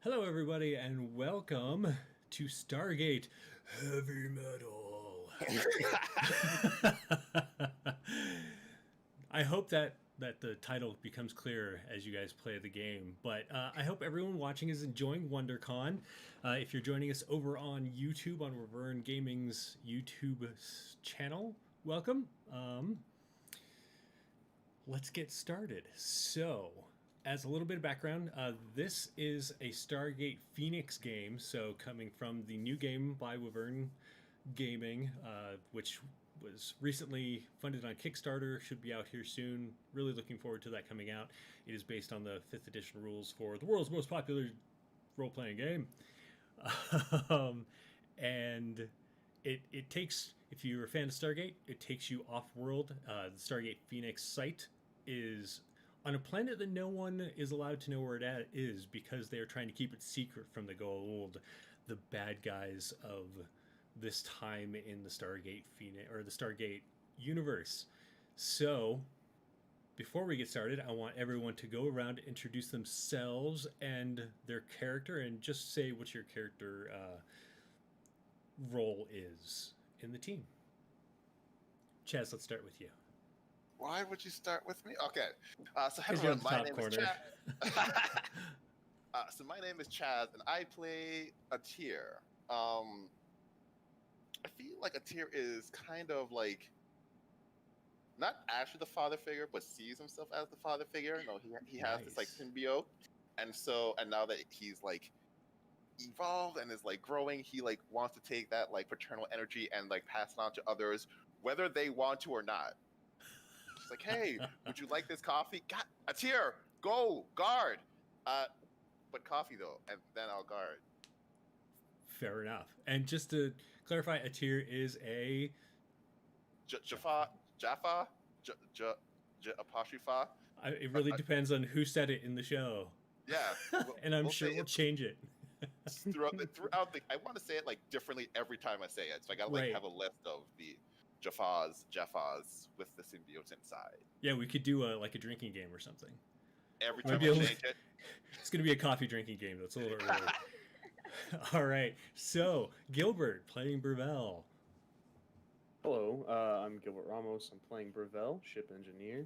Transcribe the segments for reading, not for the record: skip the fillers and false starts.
Hello, everybody, and welcome to Stargate Heavy Metal. I hope that the title becomes clear as you guys play the game, but I hope everyone watching is enjoying WonderCon. If you're joining us over on YouTube, on Revern Gaming's YouTube channel, welcome. Let's get started. So, as a little bit of background, this is a Stargate Phoenix game. So, coming from the new game by Wyvern Gaming, which was recently funded on Kickstarter, should be out here soon. Really looking forward to that coming out. It is based on the 5th edition rules for the world's most popular role playing game. And it takes, if you're a fan of Stargate, it takes you off world. The Stargate Phoenix site is on a planet that no one is allowed to know where it is because they are trying to keep it secret from the gold, the bad guys of this time in the Stargate Phoenix or the Stargate universe. So, before we get started, I want everyone to go around, introduce themselves and their character, and just say what your character role is in the team. Chaz, let's start with you. Why would you start with me? Okay. So Because you're on everyone, the my top name corner. is Chaz. So my name is Chaz, and I play a tier. I feel like a tier is kind of like not actually the father figure, but sees himself as the father figure. No, he has this like Nice. symbiote, and now that he's like evolved and is like growing, he like wants to take that like paternal energy and like pass it on to others, whether they want to or not. It's like, hey, would you like this coffee? Got a tier. Go guard. But coffee though, and then I'll guard. Fair enough. And just to clarify, a tier is a Jaffa, apostrophe. it really depends on who said it in the show. Yeah, And I'm we'll sure say we'll change it. throughout the. I want to say it like differently every time I say it, so I gotta like Right. have a list of the Jaffas with the symbiotes inside. Yeah, we could do a drinking game or something. Every Might time be I a change it, it's going to be a coffee drinking game. That's a little early. All right. So, Gilbert playing Brevel. Hello, I'm Gilbert Ramos. I'm playing Brevel, ship engineer.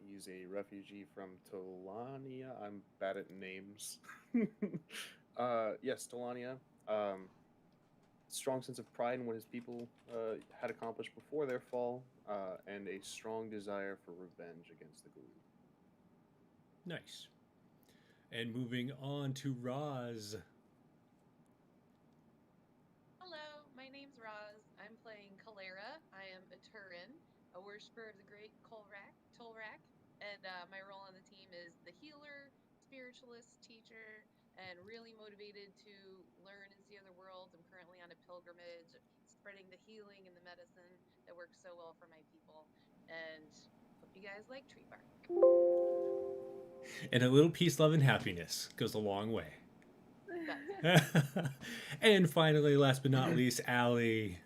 He's a refugee from Tolania. I'm bad at names. Yes, Tolania. Strong sense of pride in what his people had accomplished before their fall, and a strong desire for revenge against the Guru. Nice. And moving on to Roz. Hello, my name's Roz. I'm playing Kalera. I am a Turin, a worshiper of the great Tolrak, and my role on the team is the healer, spiritualist, teacher, and really motivated to learn and see other worlds. I'm currently on a pilgrimage, spreading the healing and the medicine that works so well for my people, and hope you guys like tree bark. And a little peace, love, and happiness goes a long way. And finally, last but not least, Allie.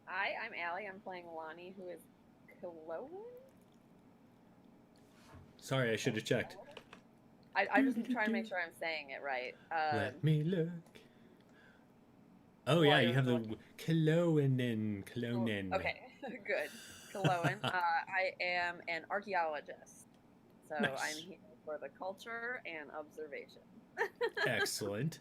Hi, I'm Allie. I'm playing Lonnie, who is Kiloan. Sorry, I should have checked. I'm just trying to make sure I'm saying it right. Let me look. Oh, yeah, you have the Koloinen. Okay, good. Kiloan. I am an archaeologist. So Nice. I'm here for the culture and observation. Excellent.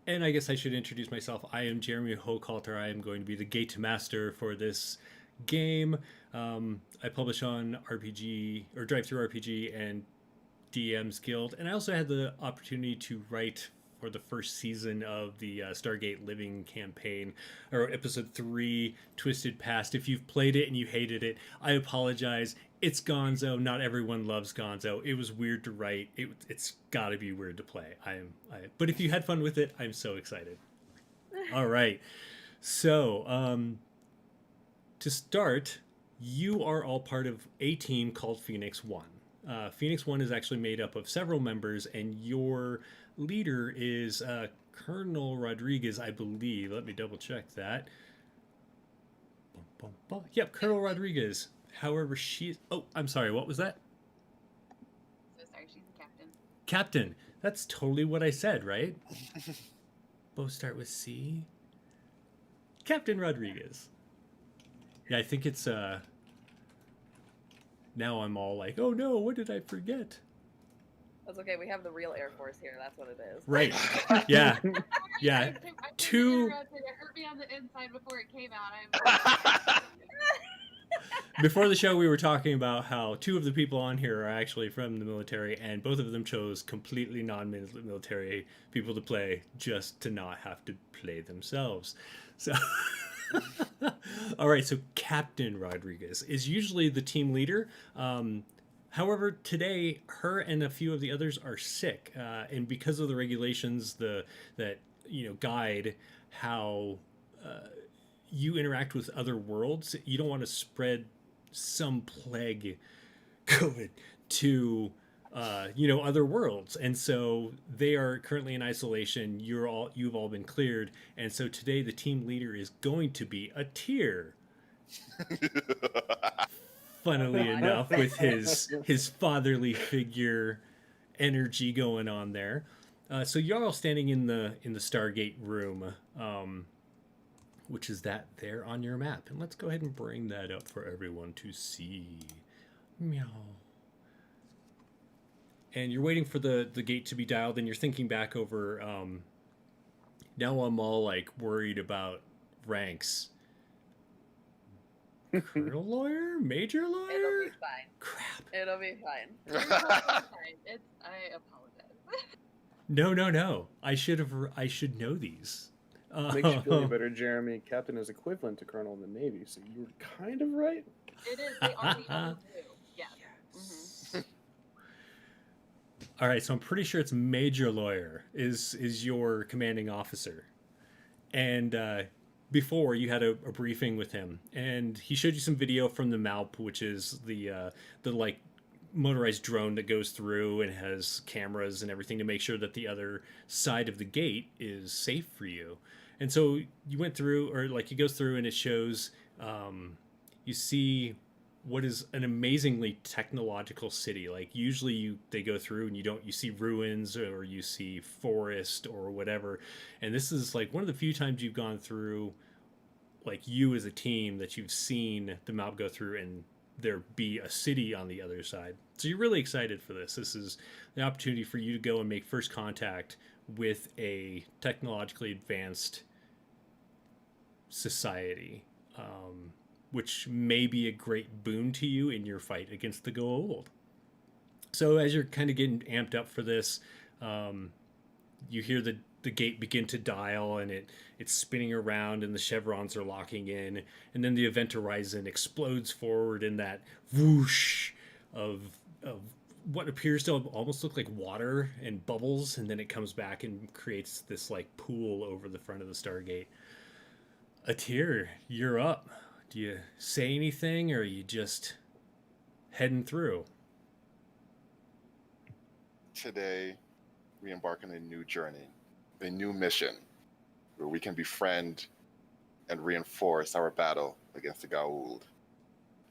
And I guess I should introduce myself. I am Jeremy Hochhalter. I am going to be the Gate Master for this game. I publish on RPG or Drive Through RPG and DM's Guild, and I also had the opportunity to write for the first season of the Stargate Living campaign, or episode 3, Twisted Past. If you've played it and you hated it, I apologize. It's Gonzo. Not everyone loves Gonzo. It was weird to write. It's got to be weird to play. But if you had fun with it, I'm so excited. All right. So, to start, you are all part of a team called Phoenix 1. Phoenix 1 is actually made up of several members, and your leader is Colonel Rodriguez, I believe. Let me double check that. Yep, Colonel Rodriguez. However, she's... Oh, I'm sorry, what was that? So sorry, she's a captain. Captain. That's totally what I said, right? Both start with C. Captain Rodriguez. Yeah, I think it's now I'm all like, oh no, what did I forget? That's okay. We have the real Air Force here. That's what it is. Right. Yeah. Yeah. I Two- interrupted. It hurt me on the inside before it came out. Before the show, we were talking about how two of the people on here are actually from the military, and both of them chose completely non-military people to play just to not have to play themselves. So, all right. So Captain Rodriguez is usually the team leader. However, today her and a few of the others are sick, and because of the regulations that guide how you interact with other worlds, you don't want to spread some plague, COVID, to other worlds, and so they are currently in isolation. You've all been cleared, and so today the team leader is going to be a tier. Funnily enough, with his fatherly figure energy going on there. So you're all standing in the Stargate room, which is that there on your map. And let's go ahead and bring that up for everyone to see. Meow. And you're waiting for the gate to be dialed, and you're thinking back over. Now I'm all like worried about ranks. Colonel lawyer? Major lawyer? It'll be fine. Crap. It'll be fine. I apologize. No. I should know these. Makes you feel any better, Jeremy. Captain is equivalent to Colonel in the Navy, so you were kind of right. It is. They are the only two. Yes. Yes. All right, so I'm pretty sure it's Major Lawyer is your commanding officer, and before you had a briefing with him, and he showed you some video from the M.A.L.P, which is the like motorized drone that goes through and has cameras and everything to make sure that the other side of the gate is safe for you. And so you went through, or like he goes through, and it shows you see what is an amazingly technological city. Like usually they go through and you see ruins or you see forest or whatever, and this is like one of the few times you've gone through, like you as a team, that you've seen the map go through and there be a city on the other side. So you're really excited for this. This is the opportunity for you to go and make first contact with a technologically advanced society, which may be a great boon to you in your fight against the Goa'uld. So as you're kind of getting amped up for this, you hear the gate begin to dial, and it's spinning around, and the chevrons are locking in, and then the event horizon explodes forward in that whoosh of what appears to almost look like water and bubbles, and then it comes back and creates this like pool over the front of the Stargate. Atir, you're up. Do you say anything, or are you just heading through? Today, we embark on a new journey, a new mission, where we can befriend and reinforce our battle against the Goa'uld.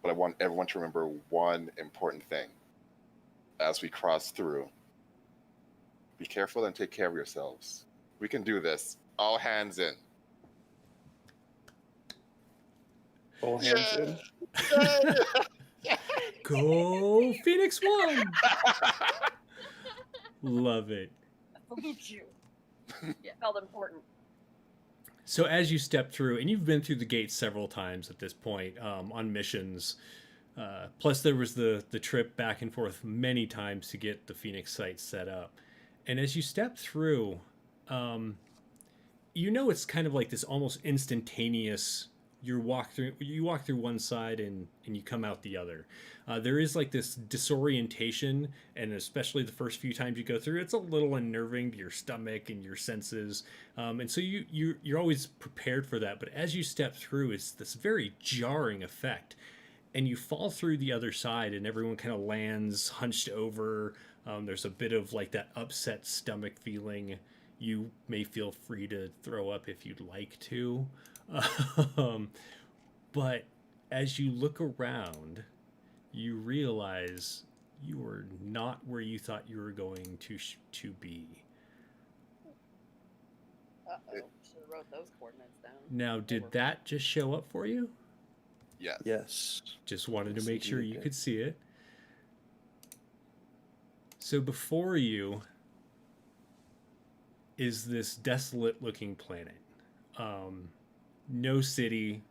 But I want everyone to remember one important thing. As we cross through, be careful and take care of yourselves. We can do this. All hands in. All hands in. Go Phoenix 1! Love it. Salute you. Yeah. Felt important. So as you step through, and you've been through the gate several times at this point, on missions, plus there was the trip back and forth many times to get the Phoenix site set up. And as you step through, it's kind of like this almost instantaneous, you walk through one side and you come out the other. There is like this disorientation, and especially the first few times you go through, it's a little unnerving to your stomach and your senses. And so you're always prepared for that. But as you step through, it's this very jarring effect, and you fall through the other side, and everyone kind of lands hunched over. There's a bit of like that upset stomach feeling. You may feel free to throw up if you'd like to. But as you look around, you realize you are not where you thought you were going to be. Uh-oh. Should have wrote those coordinates down. Now, did that just show up for you? Yes. Yes. Just wanted to Yes, make sure indeed it you did. could see it. So before you is this desolate looking planet. No city,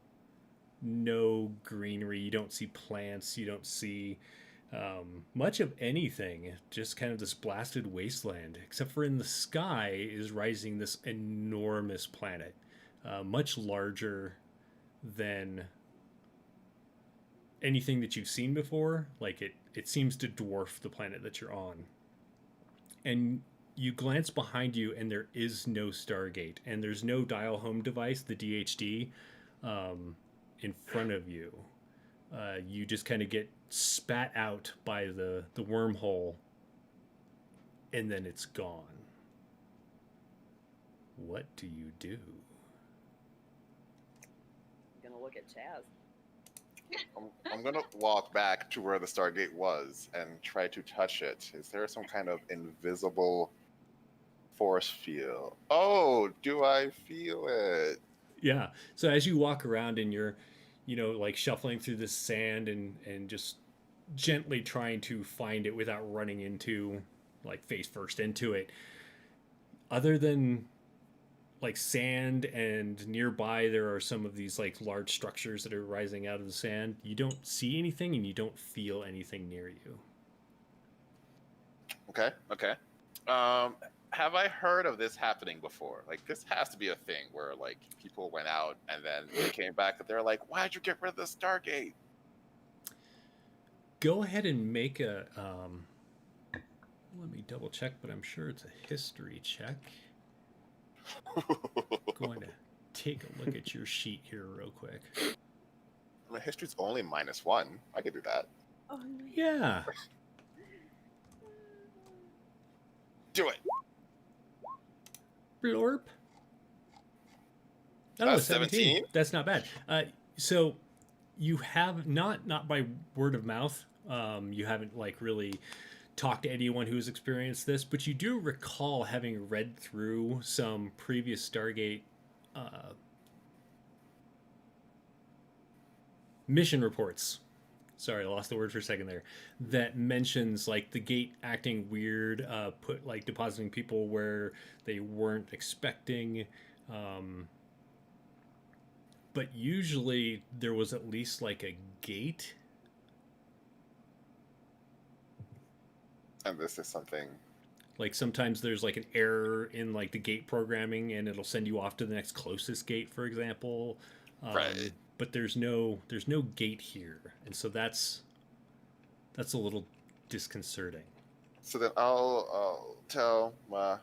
no greenery. You don't see plants. You don't see much of anything. Just kind of this blasted wasteland. Except for in the sky is rising this enormous planet. Much larger than anything that you've seen before. Like it seems to dwarf the planet that you're on. And you glance behind you, and there is no Stargate, and there's no dial home device, the DHD, in front of you. You just kind of get spat out by the wormhole, and then it's gone. What do you do? I'm gonna look at Chaz. I'm gonna walk back to where the Stargate was and try to touch it. Is there some kind of invisible force field? Oh, do I feel it? Yeah. So as you walk around and you're, like shuffling through the sand and just gently trying to find it without running into, like, face first into it, other than like sand, and nearby there are some of these like large structures that are rising out of the sand, you don't see anything and you don't feel anything near you. Okay. Have I heard of this happening before? Like, this has to be a thing where like people went out and then they came back and they're like, "Why'd you get rid of the Stargate?" Go ahead and make a let me double check, but I'm sure it's a history check. Going to take a look at your sheet here real quick. My history's only -1. I could do that. Oh no. Yeah. Do it. Blorp. That's 17. That's not bad. So you have not by word of mouth. You haven't like really talked to anyone who's experienced this, but you do recall having read through some previous Stargate mission reports. Sorry, I lost the word for a second there. That mentions like the gate acting weird, put like depositing people where they weren't expecting. But usually there was at least like a gate. And this is something. Like sometimes there's like an error in like the gate programming, and it'll send you off to the next closest gate, for example. Right. But there's no gate here, and so that's a little disconcerting. So then I'll tell my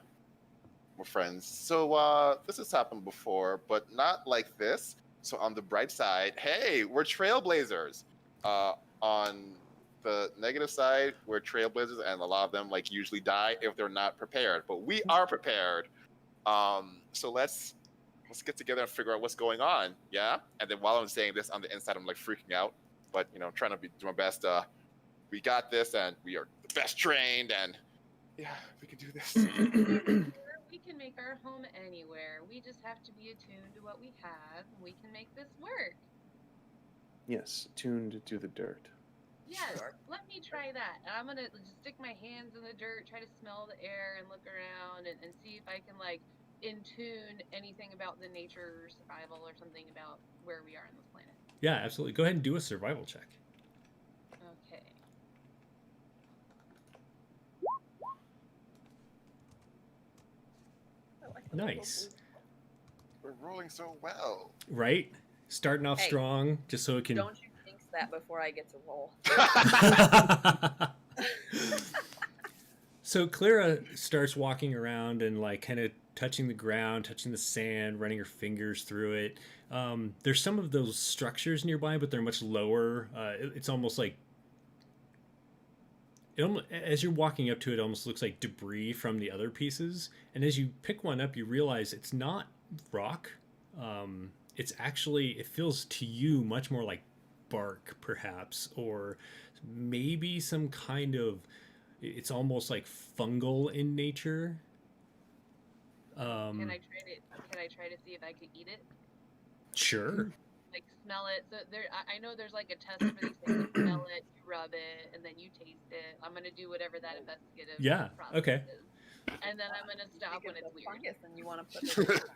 friends. So this has happened before, but not like this. So on the bright side, hey, we're trailblazers. On the negative side, we're trailblazers, and a lot of them like usually die if they're not prepared. But we are prepared. So let's get together and figure out what's going on. Yeah. And then while I'm saying this, on the inside, I'm like freaking out, but trying to do my best. We got this, and we are the best trained, and yeah, we can do this. We can make our home anywhere. We just have to be attuned to what we have, and we can make this work. Yes, tuned to the dirt. Yes, let me try that. And I'm gonna just stick my hands in the dirt, try to smell the air, and look around and see if I can like in tune anything about the nature or survival or something about where we are on this planet. Yeah, absolutely. Go ahead and do a survival check. Okay. Nice. We're rolling so well. Right? Starting off Hey, strong, just so it can. Don't you jinx that before I get to roll. So Clara starts walking around and like kind of touching the ground, touching the sand, running her fingers through it. There's some of those structures nearby, but they're much lower. It's almost like as you're walking up to it, it almost looks like debris from the other pieces. And as you pick one up, you realize it's not rock. It's actually, it feels to you much more like bark, perhaps, or maybe some kind of. It's almost like fungal in nature. Can I try to? Can I try to see if I could eat it? Sure. Like smell it. So there, I know there's like a test for these things. You smell it, you rub it, and then you taste it. I'm gonna do whatever that investigative Yeah. process Okay. is, and then I'm gonna stop Think when it's it's a weird. fungus and you want to put it in your mouth.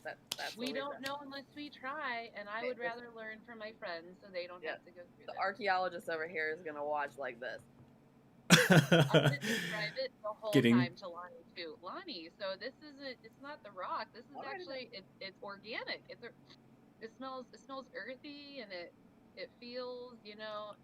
That's We what we've don't done. know unless we try, and I Okay, would rather learn from my friends so they don't Yeah. have to go through The this. archaeologist over here is gonna watch like this. I'm gonna describe it the whole Getting- time to Lonnie too. Lonnie, so this isn't. It's not the rock. This is I'll write it actually. It's organic. It smells earthy, and it feels,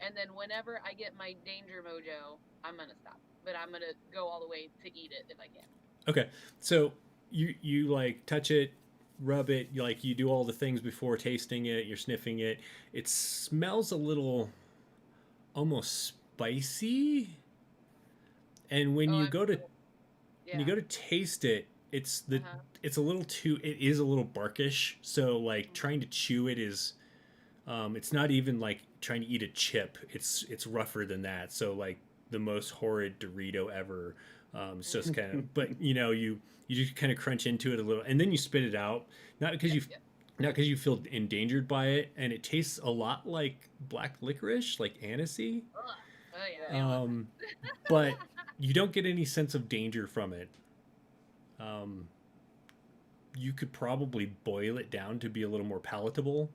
And then whenever I get my danger mojo, I'm gonna stop. But I'm gonna go all the way to eat it if I can. Okay, so you like touch it, rub it, you do all the things before tasting it. You're sniffing it. It smells a little, almost spicy. And when you go to Yeah. when you go to taste it, it's Uh-huh. it's a little too. It is a little barkish. So like trying to chew it is, it's not even like trying to eat a chip. It's rougher than that. So like the most horrid Dorito ever. It's just kind of, but you just kind of crunch into it a little, and then you spit it out. Not because not because you feel endangered by it, and it tastes a lot like black licorice, like anisey. Ugh. Oh yeah. But you don't get any sense of danger from it. You could probably boil it down to be a little more palatable.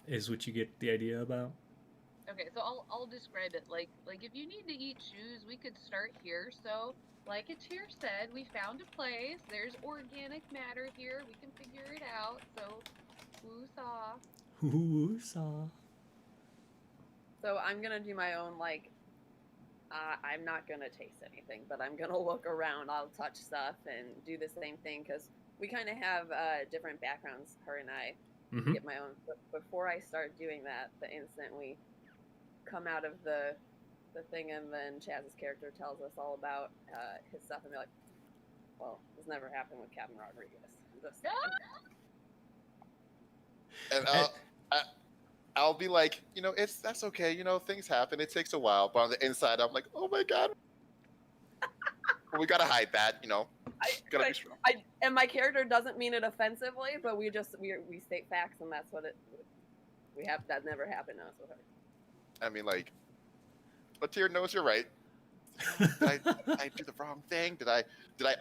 Is what you get the idea about. Okay, so I'll describe it like if you need to eat shoes, we could start here. So like a chair said, we found a place. There's organic matter here. We can figure it out. So woo-saw. Woo-saw. So I'm gonna do my own I'm not gonna taste anything, but I'm gonna look around. I'll touch stuff and do the same thing because we kind of have different backgrounds. Her and I get my own. But before I start doing that, the instant we come out of the thing, and then Chaz's character tells us all about his stuff, and be like, "Well, this never happened with Captain Rodriguez." And I'll be like, that's okay. Things happen. It takes a while, but on the inside, I'm like, oh my god. But we gotta hide that. Gotta be strong. And my character doesn't mean it offensively, but we state facts, and that's what we have. That never happened to us with her. I mean, like, Latir knows you're right. Did I do the wrong thing? Did I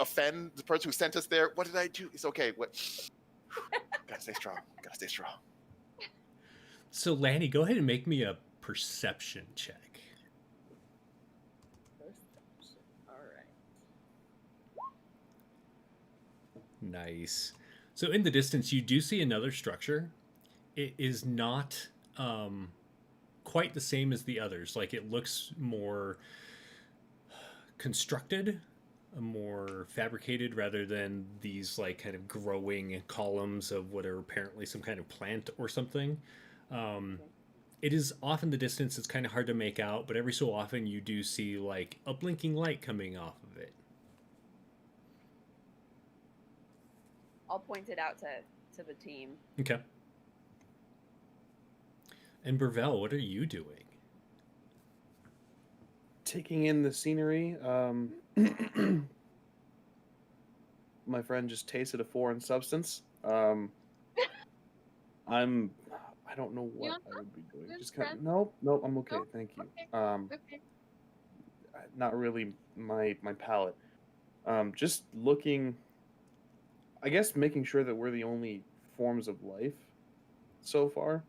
offend the person who sent us there? What did I do? It's okay. What? Gotta stay strong. Gotta stay strong. So Lanny, go ahead and make me a perception check. All right. Nice. So in the distance, you do see another structure. It is not quite the same as the others. Like it looks more constructed, more fabricated, rather than these like kind of growing columns of what are apparently some kind of plant or something. It is off in the distance. It's kind of hard to make out, but every so often you do see like a blinking light coming off of it. I'll point it out to the team. Okay. And Burvell, what are you doing? Taking in the scenery. My friend just tasted a foreign substance. I don't know what I would be doing. Just kind of, nope, I'm okay, thank you. Okay. Not really my palate. Just looking, I guess, making sure that we're the only forms of life so far.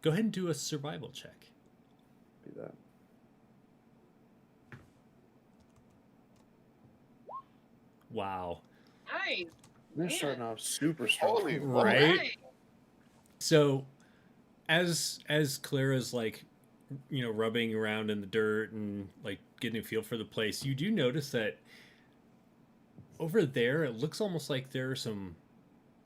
Go ahead and do a survival check. Be that. Wow. Nice. They're starting off super strong. Holy Right? So as Clara's like, rubbing around in the dirt and like getting a feel for the place, you do notice that over there it looks almost like there are some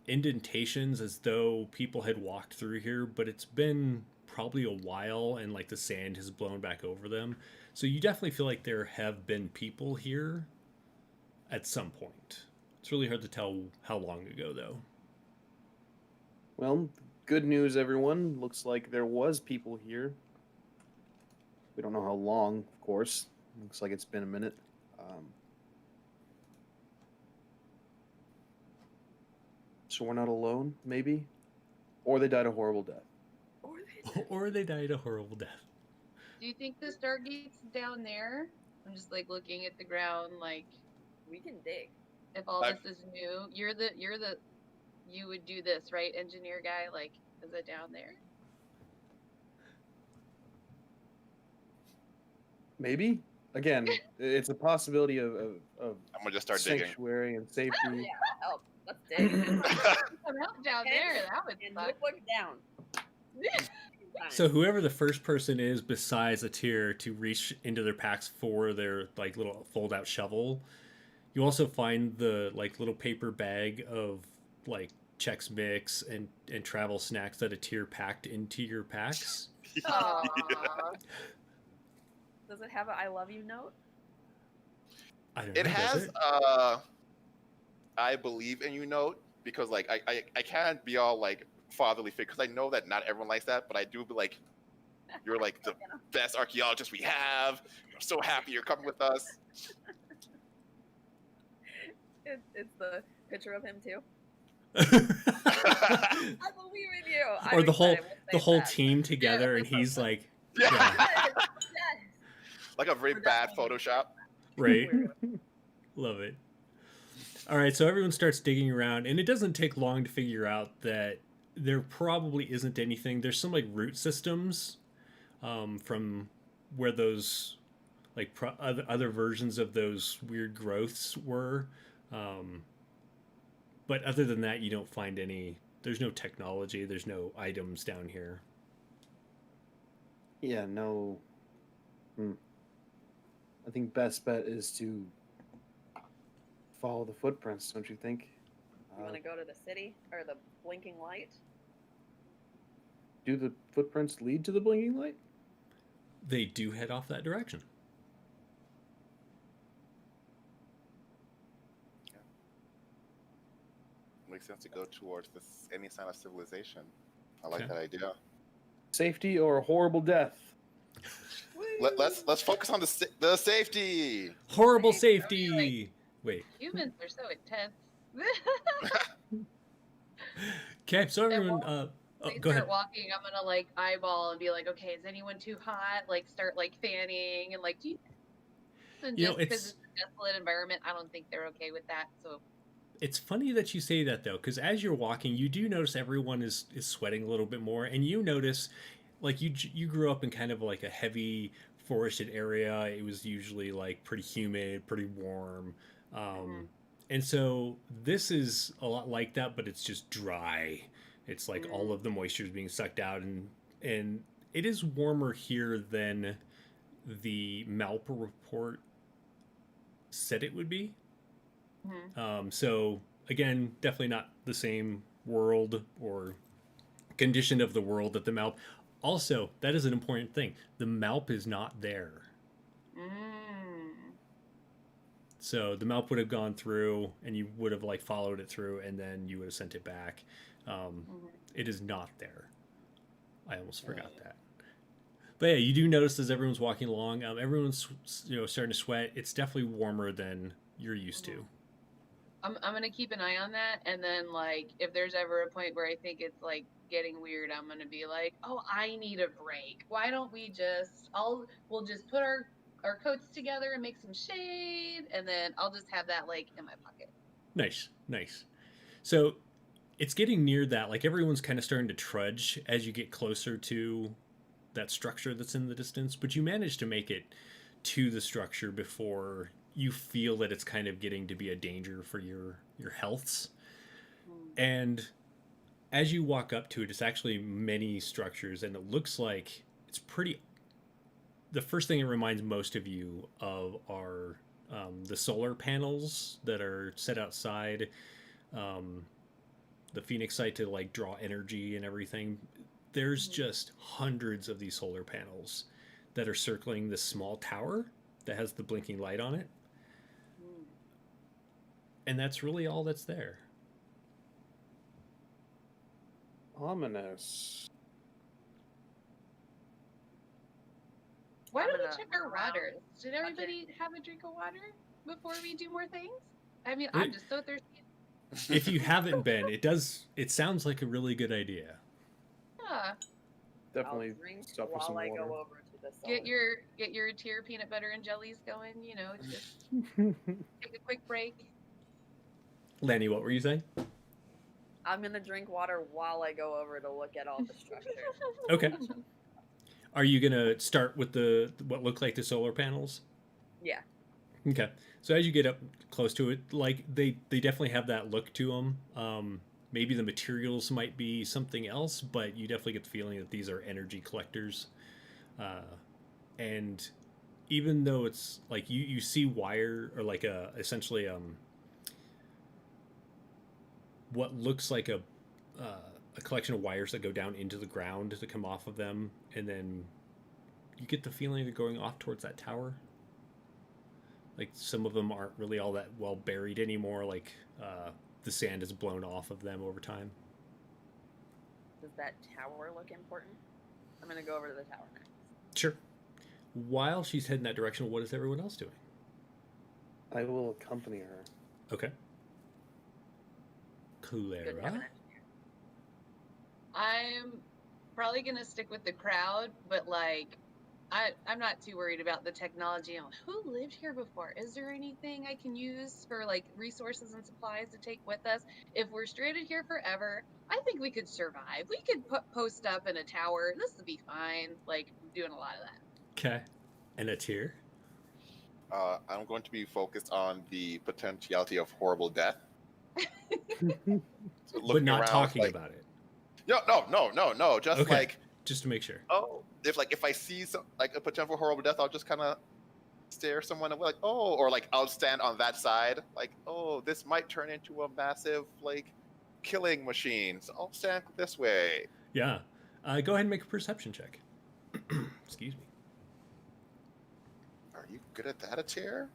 indentations as though people had walked through here, but it's been probably a while and like the sand has blown back over them. So you definitely feel like there have been people here at some point. It's really hard to tell how long ago though. Well, good news, everyone. Looks like there was people here. We don't know how long, of course. Looks like it's been a minute. So we're not alone, maybe? Or they died a horrible death. Or they died a horrible death. Do you think the Stargate's down there? I'm just like looking at the ground, like We can dig. if all this is new, you would do this, right, engineer guy? Like, is it down there? Maybe? Again, it's a possibility of I'm gonna just start digging. sanctuary and safety. Yeah, help. Let's dig. Come out down there. That would And suck. look down. So whoever the first person is besides a tier to reach into their packs for their like little fold-out shovel, you also find the like little paper bag of like Chex Mix and travel snacks that a tier packed into your packs. Aw. Does it have a "I love you" note? I don't It know. has Does it? I believe in you note, because like I can't be all like fatherly figure, because I know that not everyone likes that, but I do be like, you're like the best archaeologist we have. I'm so happy you're coming with us. It's the picture of him too. Or I believe in you. I'm the whole excited. We'll save that. team together, and he's like, Yeah. Yes, yes. Like a very We're bad definitely Photoshop. right. We're- Love it. All right, so everyone starts digging around, and it doesn't take long to figure out that there probably isn't anything. There's some like root systems from where those like other versions of those weird growths were. But other than that, you don't find any. There's no technology. There's no items down here. Yeah, no. I think best bet is to follow the footprints, don't you think? You want to go to the city or the blinking light? Do the footprints lead to the blinking light? They do head off that direction. Makes sense to go towards this any sign of civilization. I like Okay. that idea. Safety or a horrible death? Let's focus on the safety. Horrible Hey, safety. Wait. Humans are so intense. Okay, so everyone. We Go ahead. start walking, I'm gonna like eyeball and be like, okay, is anyone too hot? Like start like fanning and like, do you? And You know, just because it's- it's a desolate environment, I don't think they're okay with that. So It's funny that you say that though, because as you're walking, you do notice everyone is sweating a little bit more, and you notice, like you grew up in kind of like a heavy forested area. It was usually like pretty humid, pretty warm, and so this is a lot like that, but it's just dry. It's like all of the moisture is being sucked out, and it is warmer here than the M.A.L.P report said it would be. So again, definitely not the same world or condition of the world that the M.A.L.P. Also, that is an important thing. The M.A.L.P is not there. So the M.A.L.P would have gone through, and you would have like followed it through, and then you would have sent it back. It is not there. I almost forgot that. But yeah, you do notice as everyone's walking along, everyone's starting to sweat. It's definitely warmer than you're used to. I'm gonna keep an eye on that, and then like if there's ever a point where I think it's like getting weird, I'm gonna be like, oh, I need a break. Why don't we just we'll just put our coats together and make some shade, and then I'll just have that like in my pocket. Nice. So it's getting near that. Like everyone's kind of starting to trudge as you get closer to that structure that's in the distance, but you manage to make it to the structure before you feel that it's kind of getting to be a danger for your healths. And as you walk up to it, it's actually many structures, and it looks like it's pretty. The first thing it reminds most of you of are the solar panels that are set outside the Phoenix site to like draw energy and everything. There's just hundreds of these solar panels that are circling this small tower that has the blinking light on it. And that's really all that's there. Ominous. Why I'm don't we gonna check run our around, waters? Did touch it. everybody have a drink of water before we do more things? I mean, Wait. I'm just so thirsty. If you haven't been, it sounds like a really good idea. Yeah. Definitely I'll drink stuff with some while I water. go over to the cellar. Get your tier peanut butter and jellies going, you know, just take a quick break. Lanny, what were you saying? I'm gonna drink water while I go over to look at all the structures. Okay. Are you gonna start with the what look like the solar panels? Yeah. Okay. So as you get up close to it, like they definitely have that look to them. Maybe the materials might be something else, but you definitely get the feeling that these are energy collectors. And even though it's like you see wire or like essentially what looks like a collection of wires that go down into the ground to come off of them, and then you get the feeling they're going off towards that tower. Like some of them aren't really all that well buried anymore. Like the sand has blown off of them over time. Does that tower look important? I'm gonna go over to the tower next. Sure. While she's heading that direction, what is everyone else doing? I will accompany her. Okay. Good to have an Clara. engineer. I'm probably gonna stick with the crowd, but like I'm not too worried about the technology. Who lived here before? Is there anything I can use for like resources and supplies to take with us? If we're stranded here forever, I think we could survive. We could post up in a tower. This would be fine. Like, I'm doing a lot of that. Okay. And a tier. I'm going to be focused on the potentiality of horrible death. So But not around, talking like, about it. No. Just Okay. like, Just to make sure. oh, if I see some like a potential horrible death, I'll just kind of stare someone away, like, oh, or like I'll stand on that side, like, oh, this might turn into a massive like killing machine, so I'll stand this way. Yeah. Go ahead and make a perception check. Excuse me. Are you good at that, a chair?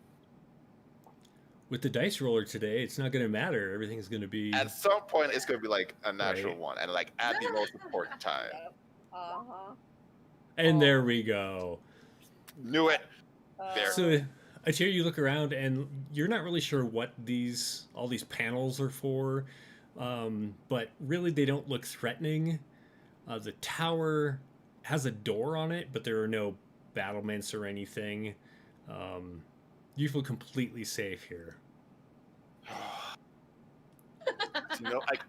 With the dice roller today, it's not going to matter. Everything's going to be. At some point, it's going to be like a natural Right. one, and like at the most important time. Yep. Uh-huh. And there we go. Knew it. There. So, Achir, you look around and you're not really sure what all these panels are for, but really they don't look threatening. The tower has a door on it, but there are no battlements or anything. You feel completely safe here.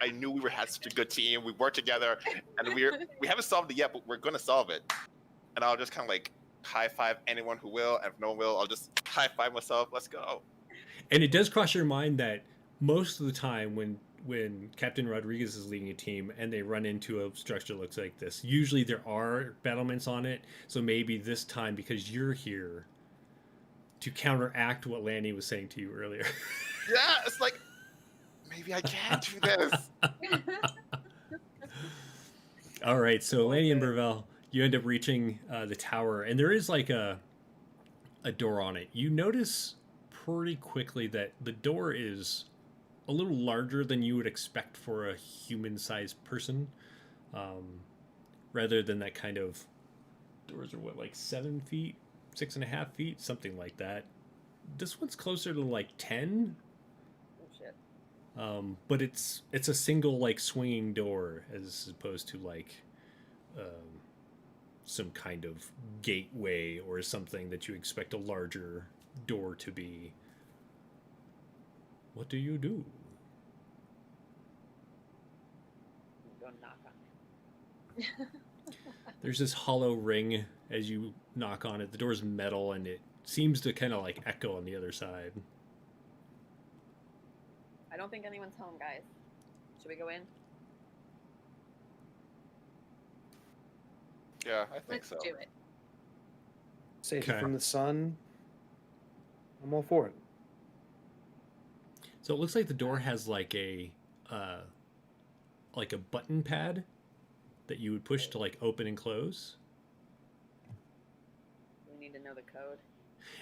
I knew we had such a good team. We worked together, and we haven't solved it yet, but we're going to solve it. And I'll just kind of like high five anyone who will, and if no one will, I'll just high five myself. Let's go. And it does cross your mind that most of the time when Captain Rodriguez is leading a team and they run into a structure that looks like this, usually there are battlements on it. So maybe this time, because you're here to counteract what Lanny was saying to you earlier. Yeah, it's like, maybe I can do this. All right, so Lanny and Burvell, you end up reaching the tower, and there is like a door on it. You notice pretty quickly that the door is a little larger than you would expect for a human-sized person, rather than that kind of doors are what, like 7 feet, 6.5 feet, something like that. This one's closer to like 10. Oh shit. But it's a single like swinging door as opposed to like some kind of gateway or something that you expect a larger door to be. What do you do? Go knock on it. There's this hollow ring as you knock on it. The door's metal and it seems to kind of like echo on the other side. I don't think anyone's home, guys. Should we go in? Yeah, I think Let's so. do it. Safe Okay. from the sun. I'm all for it. So it looks like the door has like a button pad that you would push to like open and close. We need to know the code.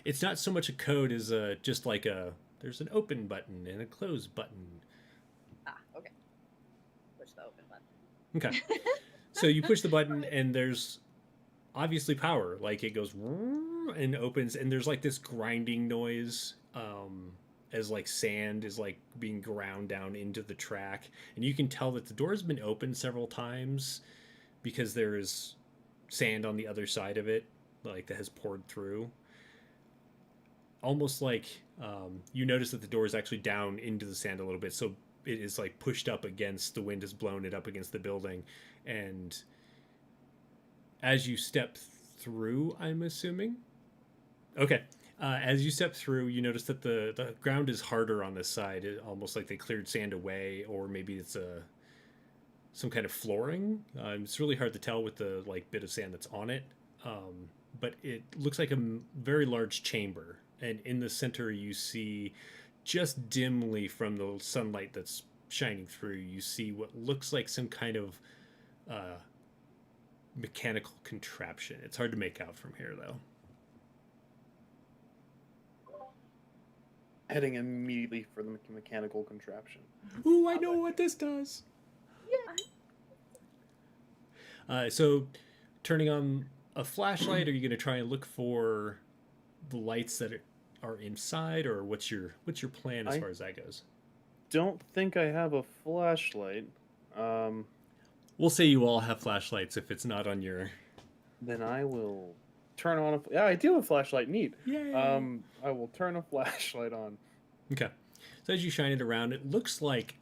It's not so much a code as just like there's an open button and a close button. Ah, okay. Push the open button. Okay. So you push the button, and there's obviously power. Like it goes and opens, and there's like this grinding noise, as like sand is like being ground down into the track, and you can tell that the door has been opened several times because there is sand on the other side of it, like that has poured through. Almost like you notice that the door is actually down into the sand a little bit, so it is like pushed up against the wind has blown it up against the building, and as you step through, I'm assuming. Okay. As you step through, you notice that the ground is harder on this side, almost like they cleared sand away, or maybe it's some kind of flooring. It's really hard to tell with the like bit of sand that's on it, but it looks like a very large chamber. And in the center, you see just dimly from the sunlight that's shining through, you see what looks like some kind of uh, mechanical contraption. It's hard to make out from here, though. Heading immediately for the mechanical contraption. Ooh, I know what this does. So, turning on a flashlight, are you going to try and look for the lights that are inside, or what's your plan as far as that goes? Don't think I have a flashlight. We'll say you all have flashlights if it's not on your. Then I will turn on a. Yeah, I do have a flashlight. Neat. Yay. I will turn a flashlight on. Okay. So as you shine it around, it looks like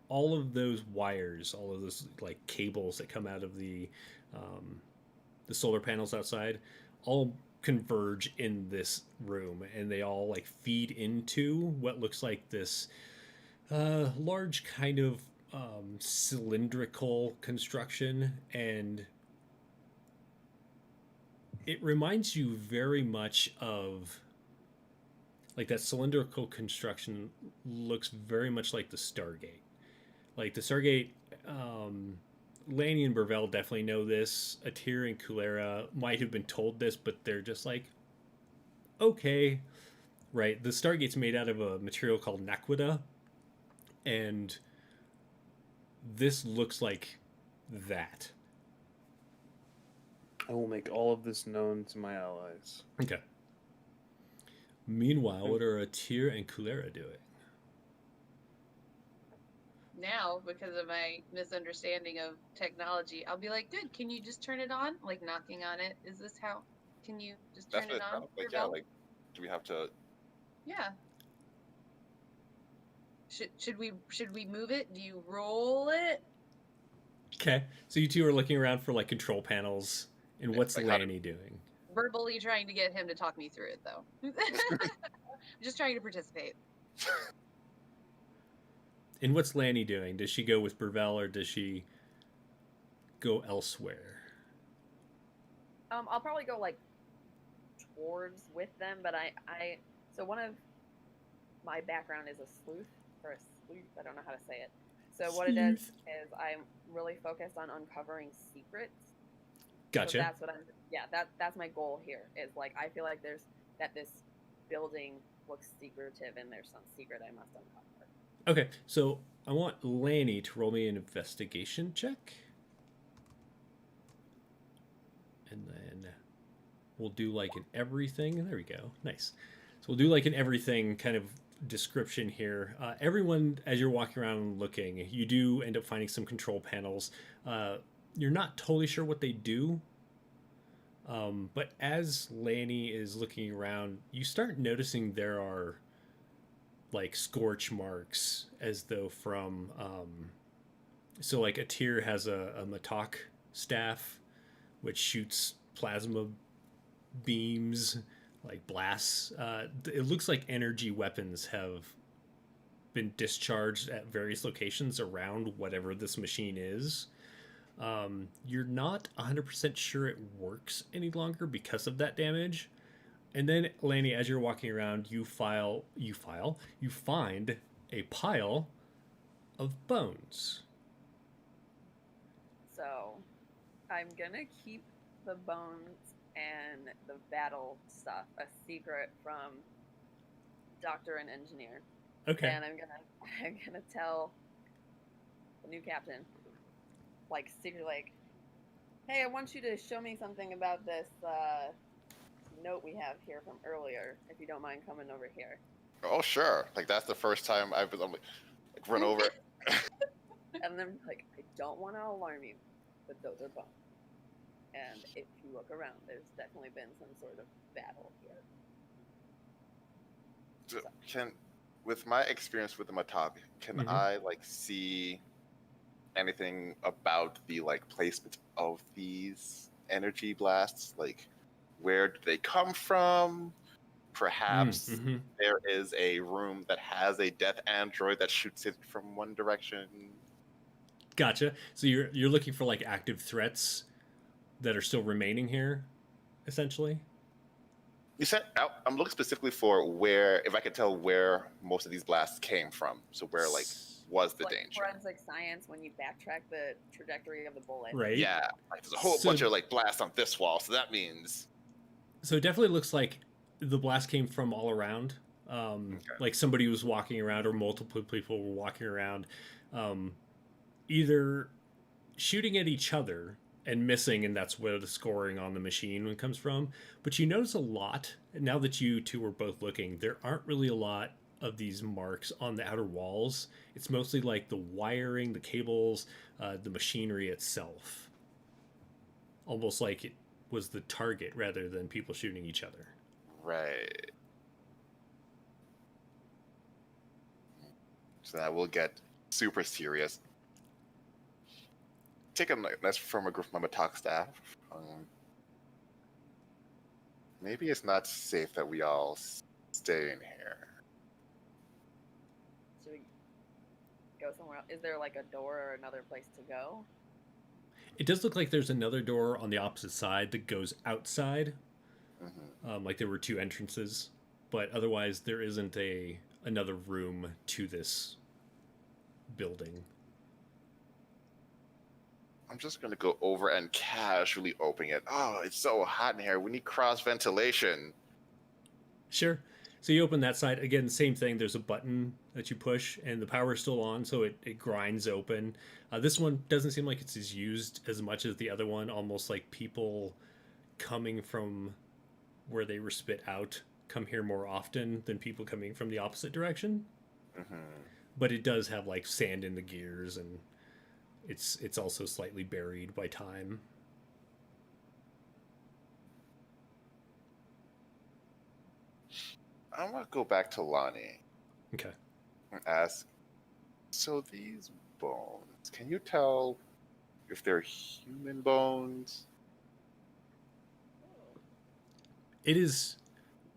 all of those wires, all of those like cables that come out of the solar panels outside, all converge in this room, and they all like feed into what looks like this large kind of cylindrical construction, and it reminds you very much of like that cylindrical construction looks very much like the Stargate. Like the Stargate, Lanny and Burvell definitely know this. Atir and Kulera might have been told this, but they're just like, okay, right? The Stargate's made out of a material called naquita, and this looks like that. I will make all of this known to my allies. Okay. Meanwhile, what are Atir and Kulera doing? Now, because of my misunderstanding of technology, I'll be like, good, can you just turn it on? Like knocking on it. Is this how? Can you just turn That's what it it on? sounds like. Your Yeah, belt? like, do we have to? Yeah. Should we move it? Do you roll it? Okay. So you two are looking around for like control panels, and what's Like, how Lanny doing? Verbally trying to get him to talk me through it, though. I'm just trying to participate. And what's Lanny doing? Does she go with Burvell, or does she go elsewhere? I'll probably go like towards with them, but so one of my background is a sleuth or a sleuth. I don't know how to say it. So what it is I'm really focused on uncovering secrets. Gotcha. So that's what that's my goal here. Is like I feel like this building looks secretive and there's some secret I must uncover. Okay, so I want Lanny to roll me an investigation check. And then we'll do like an everything. There we go. Nice. So we'll do like an everything kind of description here. Everyone, as you're walking around looking, you do end up finding some control panels. You're not totally sure what they do. But as Lanny is looking around, you start noticing there are like scorch marks as though from so like Atir has a Matok staff which shoots plasma beams, like blasts. It looks like energy weapons have been discharged at various locations around whatever this machine is. You're not 100% sure it works any longer because of that damage. And then, Lanny, as you're walking around, you find a pile of bones. So, I'm gonna keep the bones and the battle stuff a secret from Doctor and Engineer. Okay. And I'm gonna tell the new captain, like secretly like, hey, I want you to show me something about this note we have here from earlier, if you don't mind coming over here. Oh, sure. Like, that's the first time I'm like run over. And then, like, I don't want to alarm you, but those are bones. And if you look around, there's definitely been some sort of battle here. With my experience with the M.A.L.P, can I like see anything about the like placement of these energy blasts? Like, where do they come from? Perhaps there is a room that has a death android that shoots it from one direction. Gotcha. So you're looking for like active threats that are still remaining here, essentially. You said I'm looking specifically for where, if I could tell where most of these blasts came from. So where like was the like danger? Forensic science, when you backtrack the trajectory of the bullet. Right. Yeah, like there's a whole bunch of like blasts on this wall, so that means. So it definitely looks like the blast came from all around. Like somebody was walking around, or multiple people were walking around, either shooting at each other and missing, and that's where the scoring on the machine comes from. But you notice a lot, now that you two were both looking, there aren't really a lot of these marks on the outer walls. It's mostly like the wiring, the cables, the machinery itself. Almost like it was the target rather than people shooting each other. Right. So that will get super serious. Take a note from a group of my talk staff. Maybe it's not safe that we all stay in here. Should we go somewhere else? Is there like a door or another place to go? It does look like there's another door on the opposite side that goes outside. Like there were two entrances, but otherwise there isn't another room to this building. I'm just going to go over and casually open it. Oh, it's so hot in here. We need cross ventilation. Sure. So you open that side. Again, same thing. There's a button that you push, and the power's still on, so it grinds open. This one doesn't seem like it's as used as much as the other one, almost like people coming from where they were spit out come here more often than people coming from the opposite direction. But it does have like sand in the gears, and it's also slightly buried by time. I'm going to go back to Lonnie. Okay. And ask, so these bones, can you tell if they're human bones? It is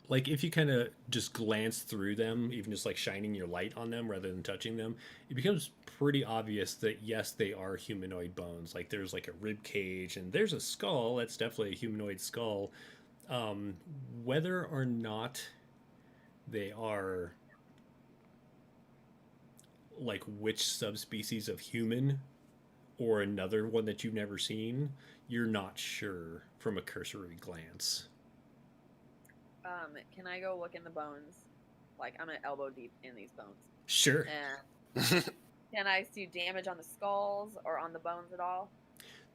like, if you kind of just glance through them, even just like shining your light on them rather than touching them, it becomes pretty obvious that yes, they are humanoid bones. Like there's like a rib cage and there's a skull. That's definitely a humanoid skull. Whether or not they are like which subspecies of human or another one that you've never seen, you're not sure from a cursory glance. Can I go look in the bones? Like, I'm an elbow deep in these bones. Sure. And can I see damage on the skulls or on the bones at all?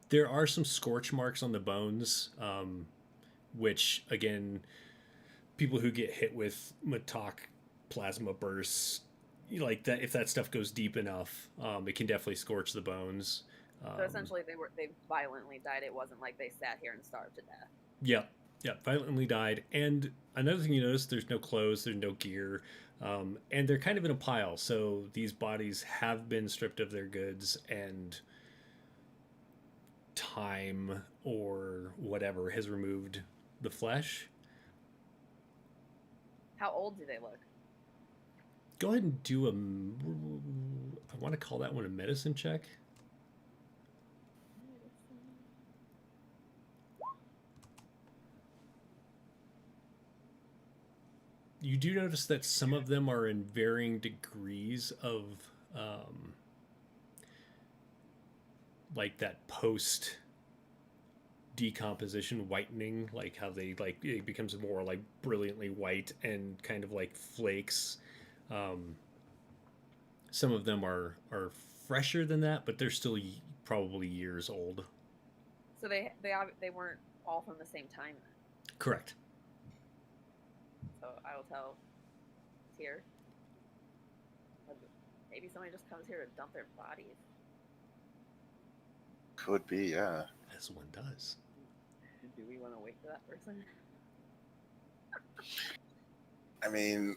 There are some scorch marks on the bones, which, again, people who get hit with M.A.L.P plasma bursts, like that, if that stuff goes deep enough, it can definitely scorch the bones. So essentially, they violently died. It wasn't like they sat here and starved to death. Yep. Yeah, violently died. And another thing you notice, there's no clothes, there's no gear, and they're kind of in a pile. So these bodies have been stripped of their goods, and time or whatever has removed the flesh. How old do they look? Go ahead and do I want to call that one a medicine check. You do notice that some of them are in varying degrees of like that post decomposition whitening, like how they like it becomes more like brilliantly white and kind of like flakes. Some of them are fresher than that, but they're still probably years old. So they weren't all from the same time then. Correct. So I will tell Tyr. Maybe somebody just comes here to dump their bodies. Could be, yeah. As one does. Do we want to wait for that person? I mean,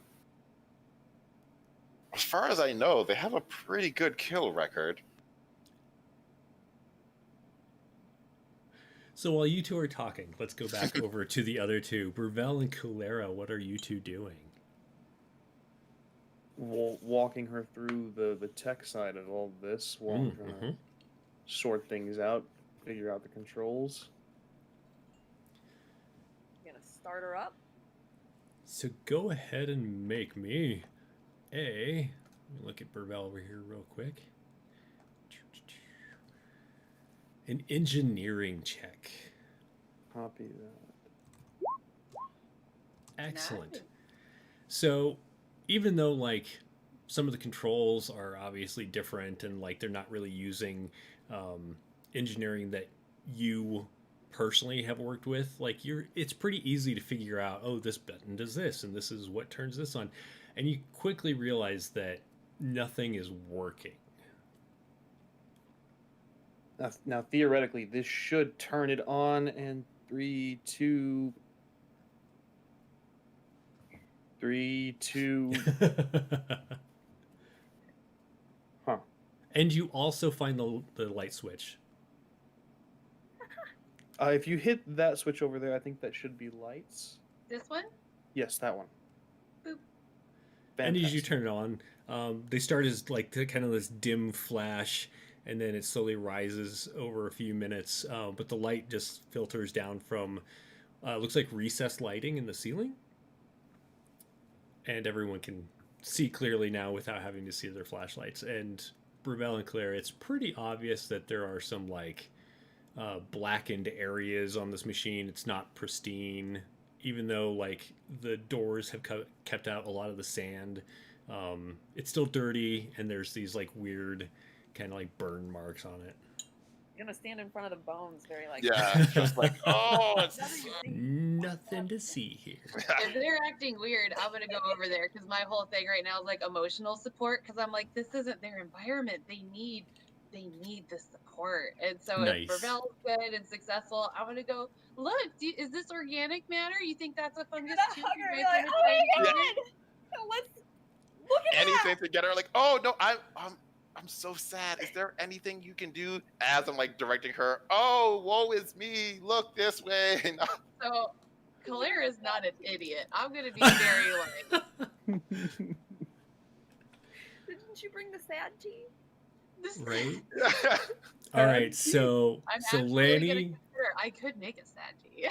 as far as I know, they have a pretty good kill record. So while you two are talking, let's go back over to the other two. Burvell and Kulera, what are you two doing? Walking her through the tech side of all this while I'm trying to sort things out, figure out the controls. You gonna start her up? So go ahead and make me let me look at Burvell over here real quick. An engineering check. Copy that. Excellent. Nice. So even though like some of the controls are obviously different and like they're not really using engineering that you personally have worked with, like it's pretty easy to figure out, oh, this button does this and this is what turns this on, and you quickly realize that nothing is working. Now theoretically, this should turn it on, and 3, 2... Huh. And you also find the light switch. If you hit that switch over there, I think that should be lights. This one? Yes, that one. Boop. And as you Fantastic. turn it on, they start as like kind of this dim flash, and then it slowly rises over a few minutes. But the light just filters down from looks like recessed lighting in the ceiling, and everyone can see clearly now without having to see their flashlights. And Burvell and Claire, it's pretty obvious that there are some like blackened areas on this machine. It's not pristine, even though like the doors have kept out a lot of the sand. It's still dirty, and there's these like weird kind of like burn marks on it. You're gonna stand in front of the bones, very like. Yeah, just like, oh, it's Nothing to see here. If they're acting weird, I'm gonna go over there because my whole thing right now is like emotional support. Because I'm like, this isn't their environment. They need the support. And so Nice. if Burvell's good and successful, I'm gonna go look. Is this organic matter? You think that's a fungus too? Hug her, You be guys like, wanna oh try my and god! do it?" Let's look at anything that. to get her like, oh no, I'm so sad. Is there anything you can do? As I'm like directing her, oh, woe is me. Look this way. So Kalira is not an idiot. I'm gonna be very like. Didn't you bring the sad tea? This Right. All right. So I'm so actually Lanny. gonna consider I could make a sad tea.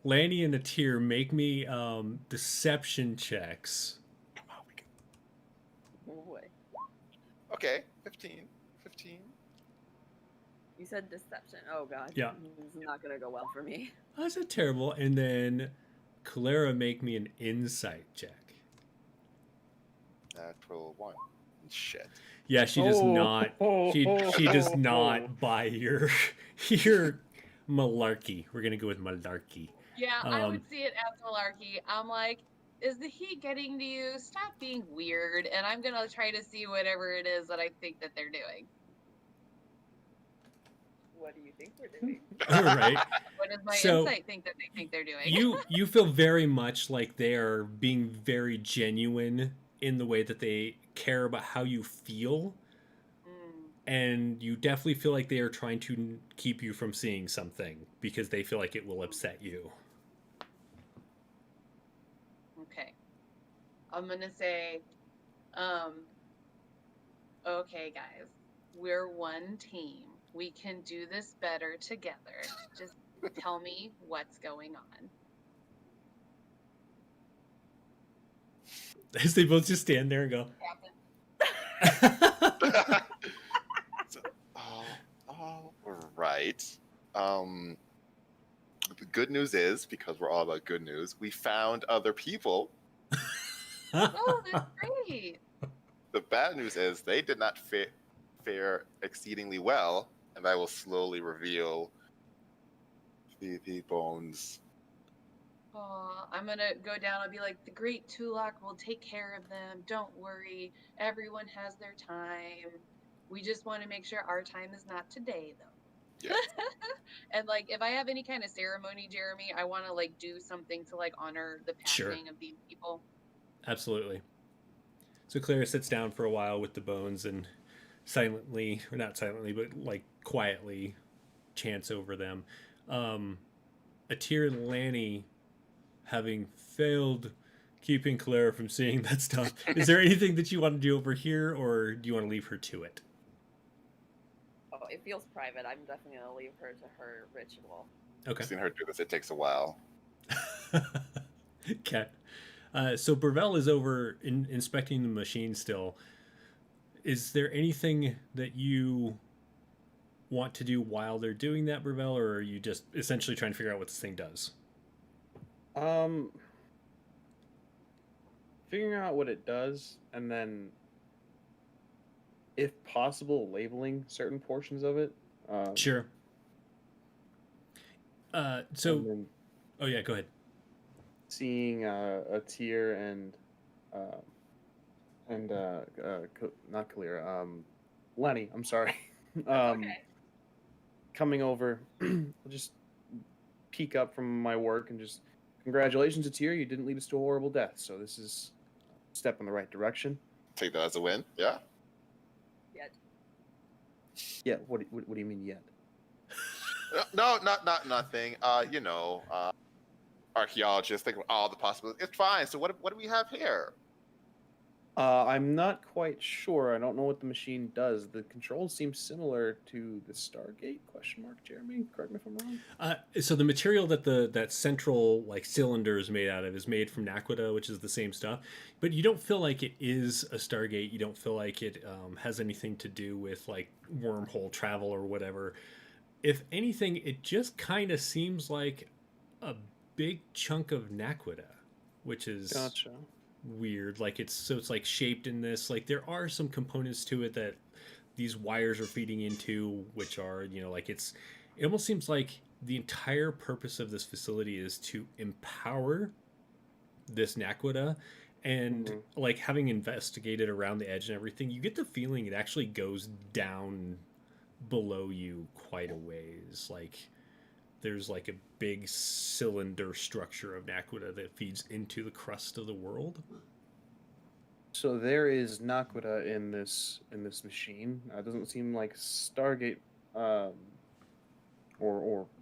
Lanny and Atir, make me deception checks. Oh boy. Okay, 15. You said deception. Oh god. Yeah. This is not gonna go well for me. That's not terrible. And then Clara, make me an insight check. Natural 1. Shit. Yeah, she does not. She does not buy your malarkey. We're gonna go with malarkey. Yeah, I would see it as malarkey. I'm like, is the heat getting to you? Stop being weird. And I'm gonna try to see whatever it is that I think that they're doing. What do you think we're doing? All right. What does my So, insight think that they think they're doing? You feel very much like they are being very genuine in the way that they care about how you feel, and you definitely feel like they are trying to keep you from seeing something because they feel like it will upset you. Okay. I'm gonna say, okay guys, we're one team. We can do this better together. Just tell me what's going on. As they both just stand there and go, So, all right. The good news is, because we're all about good news, we found other people. Oh, that's great. The bad news is they did not fare exceedingly well, and I will slowly reveal the bones. Oh, I'm gonna go down. I'll be like, the great Tulak will take care of them. Don't worry. Everyone has their time. We just want to make sure our time is not today, though. Yeah. And like, if I have any kind of ceremony, Jeremy, I want to like do something to like honor the Sure. passing of these people. Absolutely. So Clara sits down for a while with the bones and silently, or not silently, but like quietly chants over them. Atir and Lanny, having failed keeping Clara from seeing that stuff, is there anything that you want to do over here, or do you want to leave her to it? Oh, it feels private. I'm definitely gonna leave her to her ritual. Okay. I've seen her do this. It takes a while. Okay. So Burvell is over inspecting the machine still. Is there anything that you want to do while they're doing that, Burvell, or are you just essentially trying to figure out what this thing does? Figuring out what it does, and then, if possible, labeling certain portions of it. Sure. So, and then oh yeah, go ahead. seeing a tier and not Kalira, Lenny. I'm sorry. Okay. Coming over, I'll just peek up from my work and just congratulations, Atir. You didn't lead us to a horrible death, so this is a step in the right direction. Take that as a win. Yeah. Yet. Yeah. What do you mean yet? No, not nothing. Archaeologists think of all the possibilities. It's fine. So what do we have here? I'm not quite sure. I don't know what the machine does. The controls seem similar to the Stargate ? Jeremy, correct me if I'm wrong. So the material that that central like cylinder is made out of is made from Naquita, which is the same stuff, but you don't feel like it is a Stargate. You don't feel like it has anything to do with like wormhole travel or whatever. If anything, it just kind of seems like a big chunk of Naquita, which is Gotcha. weird. Like it's like shaped in this. Like there are some components to it that these wires are feeding into, which are, like it almost seems like the entire purpose of this facility is to empower this Naquita. And like having investigated around the edge and everything, you get the feeling it actually goes down below you quite a ways. Like there's like a big cylinder structure of Naquita that feeds into the crust of the world. So there is Naquita in this machine. It doesn't seem like Stargate or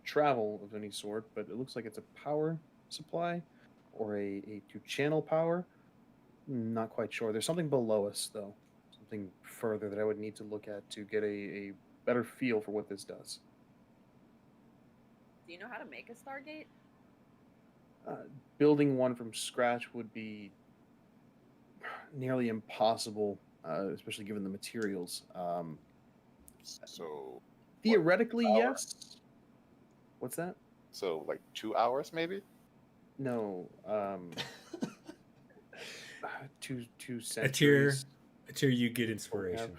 travel of any sort, but it looks like it's a power supply or a to channel power. Not quite sure. There's something below us though, something further that I would need to look at to get a better feel for what this does. Do you know how to make a Stargate? Building one from scratch would be nearly impossible, especially given the materials. So Theoretically, what, yes. What's that? So like 2 hours maybe? No. 2 centuries. Atir, you get inspiration.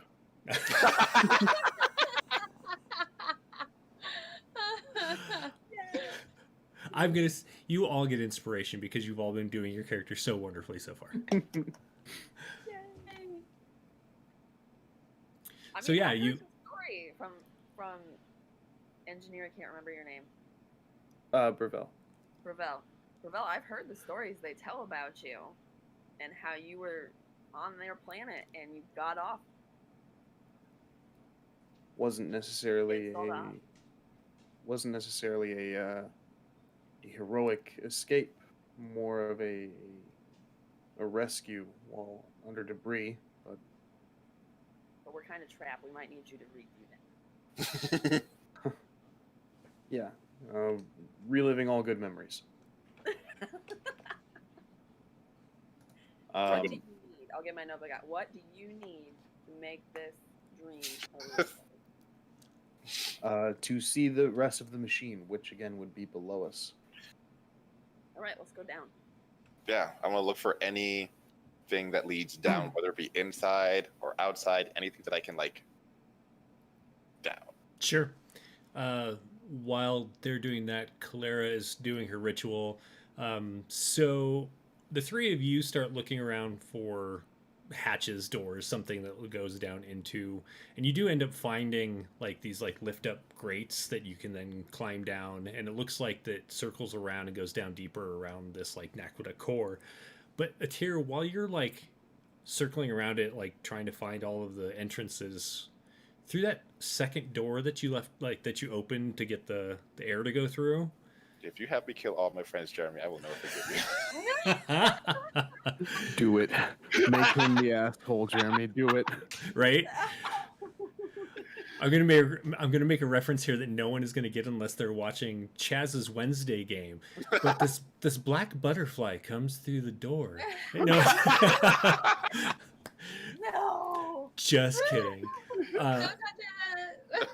You all get inspiration because you've all been doing your character so wonderfully so far. So yeah, you. Story from engineer. I can't remember your name. Burvell. Brevell, I've heard the stories they tell about you, and how you were on their planet and you got off. Wasn't necessarily a heroic escape, more of a rescue while under debris. But we're kind of trapped. We might need you to redo that. Yeah, reliving all good memories. What do you need? I'll get my notebook out. What do you need to make this dream a reality? To see the rest of the machine, which again would be below us. All right, let's go down. Yeah, I want to look for anything that leads down, whether it be inside or outside, anything that I can like down. Sure. While they're doing that, Clara is doing her ritual. So the three of you start looking around for hatches, doors, something that goes down into, and you do end up finding like these like lift up grates that you can then climb down, and it looks like that circles around and goes down deeper around this like Naquita core. But Atir, while you're like circling around it, like trying to find all of the entrances through that second door that you left, like that you opened to get the air to go through. If you have me kill all my friends, Jeremy, I will never forgive you. Do it. Make him the asshole, Jeremy. Do it. Right? I'm gonna make a reference here that no one is gonna get unless they're watching Chaz's Wednesday game. But this black butterfly comes through the door. No, No. just kidding. Don't touch it.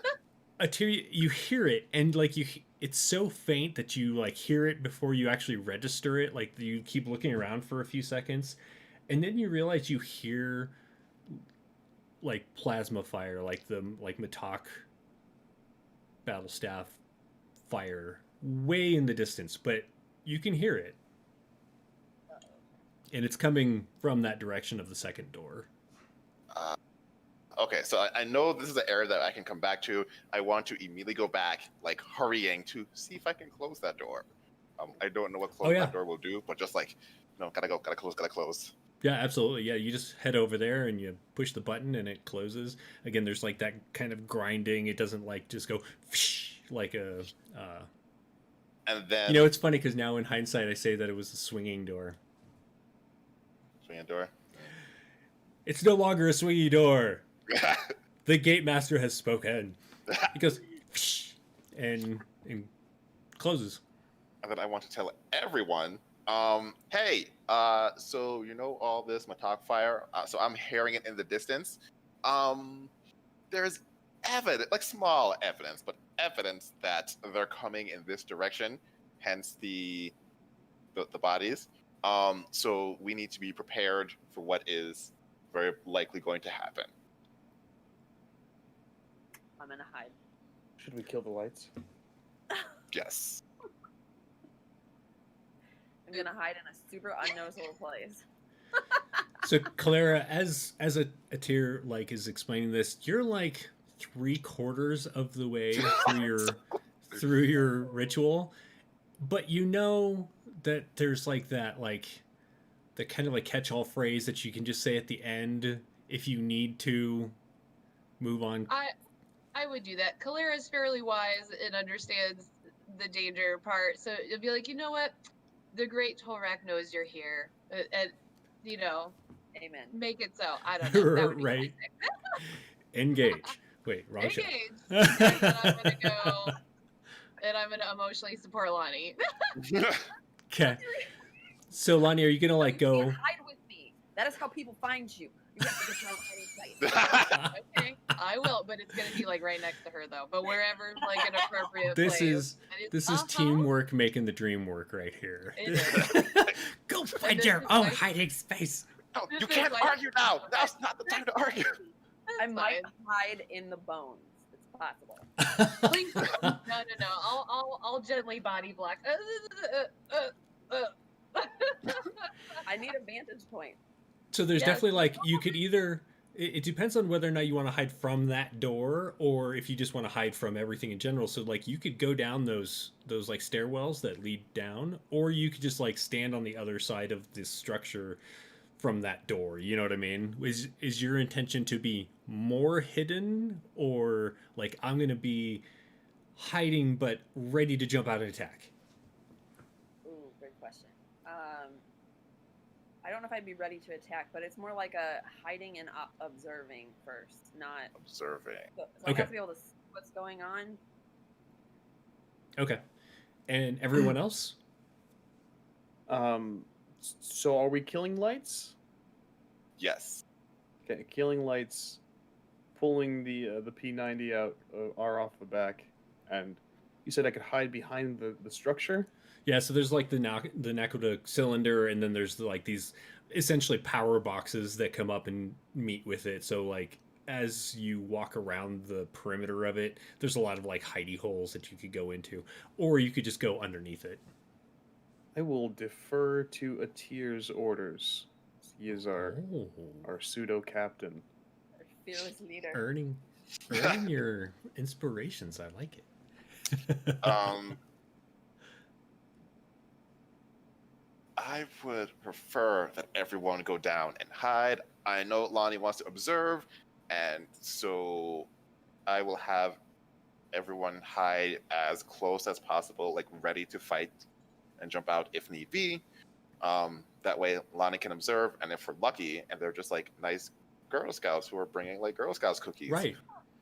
Until you hear it, and like it's so faint that you like hear it before you actually register it. Like you keep looking around for a few seconds, and then you realize you hear like plasma fire, like the Matok battle staff fire way in the distance, but you can hear it, and it's coming from that direction of the second door. Okay, so I know this is an area that I can come back to. I want to immediately go back, like hurrying to see if I can close that door. I don't know what closing that door will do, but just like, gotta close. Yeah, absolutely. Yeah, you just head over there and you push the button and it closes. Again, there's like that kind of grinding. It doesn't like just go like a. And then It's funny because now in hindsight I say that it was a swinging door. Swinging door. It's no longer a swinging door. The gate master has spoken. He goes and closes. And then I want to tell everyone, hey, so all this Matok fire. So I'm hearing it in the distance. There's evidence, like small evidence, but evidence that they're coming in this direction. Hence the bodies. So we need to be prepared for what is very likely going to happen. I'm gonna hide. Should we kill the lights? Yes. I'm gonna hide in a super unnoticeable place. So Clara, as a tier like is explaining this, you're like 3/4 of the way through your ritual, but you know that there's like that like the kind of like catch-all phrase that you can just say at the end if you need to move on. I would do that. Kalera is fairly wise and understands the danger part, so it'll be like, you know what? The great Tolrak knows you're here, and Amen. make it so. I don't know. That would be Right. nice. Engage. Wait, wrong show. Engage. And I'm gonna go, and I'm gonna emotionally support Lonnie. Okay. So Lonnie, are you gonna like You go? can't hide with me. That is how people find you. You have to get your own hiding place. Okay, I will, but it's gonna be like right next to her though. But wherever like an appropriate This place. is teamwork making the dream work right here. It is. Go find this your is own like- hiding space. No, This you is can't like- argue now. Now's not the time to argue. I That's might fine. hide in the bones. It's possible. Please, no. I'll gently body block. I need a vantage point. So there's Yes. definitely like you could either it depends on whether or not you want to hide from that door or if you just want to hide from everything in general. So like you could go down those like stairwells that lead down, or you could just like stand on the other side of this structure from that door. You know what I mean? Is your intention to be more hidden, or like I'm gonna be hiding but ready to jump out and attack? Ooh, good question. I don't know if I'd be ready to attack, but it's more like a hiding and observing first, not Observing. so I Okay. have to be able to see what's going on. Okay. And everyone else? So are we killing lights? Yes. Okay, killing lights, pulling the P90 out, R off the back, and you said I could hide behind the structure. Yeah, so there's like the Nakoda cylinder, and then there's like these essentially power boxes that come up and meet with it. So like as you walk around the perimeter of it, there's a lot of like hidey holes that you could go into, or you could just go underneath it. I will defer to Atir's orders. He is our Oh, pseudo captain. Our fearless leader. earning your inspirations. I like it. I would prefer that everyone go down and hide. I know Lonnie wants to observe, and so I will have everyone hide as close as possible, like ready to fight and jump out if need be. That way Lonnie can observe, and if we're lucky and they're just like nice Girl Scouts who are bringing like Girl Scouts cookies, Right.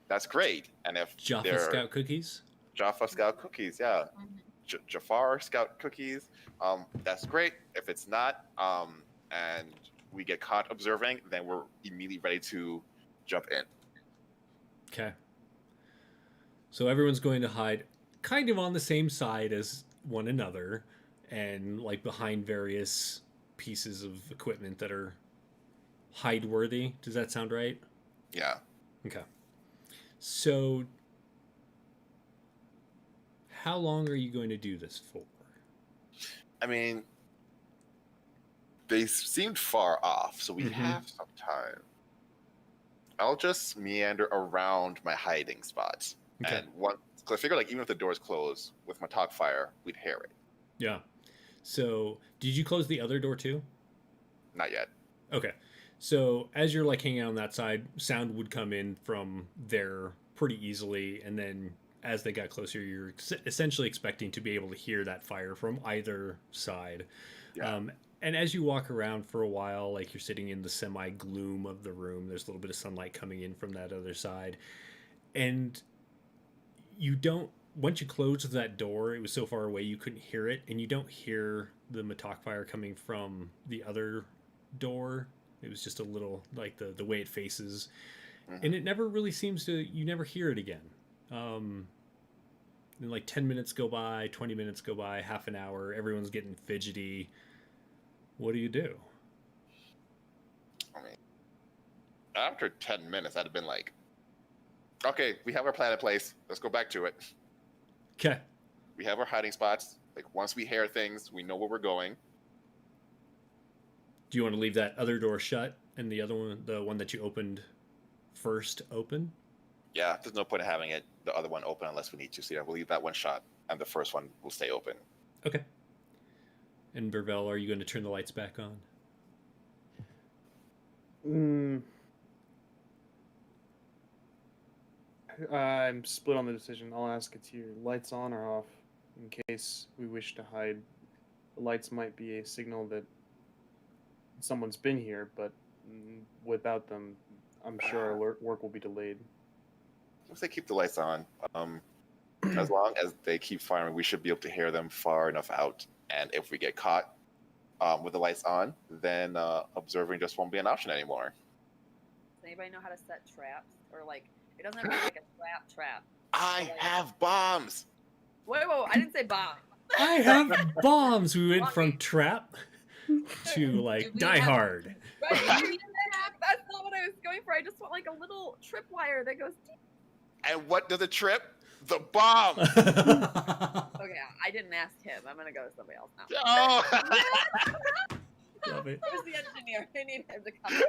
that's great. And if Jaffa they're Scout cookies. Jaffa Scout cookies, yeah. Mhm. Jafar Scout cookies, that's great. If it's not, and we get caught observing, then we're immediately ready to jump in. Okay. So everyone's going to hide kind of on the same side as one another and like behind various pieces of equipment that are hide worthy. Does that sound right? Yeah. Okay. So how long are you going to do this for? I mean, they seemed far off, so we Mhm. have some time. I'll just meander around my hiding spots. Okay. And once, because I figure like even if the door's closed with my talk fire, we'd hear it. Yeah. So did you close the other door too? Not yet. Okay. So as you're like hanging out on that side, sound would come in from there pretty easily, and then as they got closer, you're essentially expecting to be able to hear that fire from either side. Yeah. And as you walk around for a while, like you're sitting in the semi gloom of the room, there's a little bit of sunlight coming in from that other side, and you don't. Once you closed that door, it was so far away you couldn't hear it, and you don't hear the Matok fire coming from the other door. It was just a little like the way it faces, and it never really seems to. You never hear it again. And like 10 minutes go by, 20 minutes go by, half an hour. Everyone's getting fidgety. What do you do? I mean, after 10 minutes, I'd have been like, okay, we have our plan in place. Let's go back to it. Okay. We have our hiding spots. Like once we hear things, we know where we're going. Do you want to leave that other door shut and the other one, the one that you opened first, open? Yeah, there's no point in having the other one open unless we need to. So yeah, we'll leave that one shut, and the first one will stay open. Okay. And Burvell, are you going to turn the lights back on? I'm split on the decision. I'll ask Atir, lights on or off, in case we wish to hide. The lights might be a signal that someone's been here, but without them, I'm sure our work will be delayed. Once they keep the lights on, as long as they keep firing, we should be able to hear them far enough out. And if we get caught with the lights on, then observing just won't be an option anymore. Does anybody know how to set traps? Or like, it doesn't have to be like a trap. I have bombs. Whoa, I didn't say bomb. I have bombs. We went from trap to like Die Hard. Right, that's not what I was going for. I just want like a little tripwire that goes. And what does it trip? The bomb. Okay, I didn't ask him. I'm gonna go with somebody else now. Oh. Love it. Who's the engineer? I need him to come.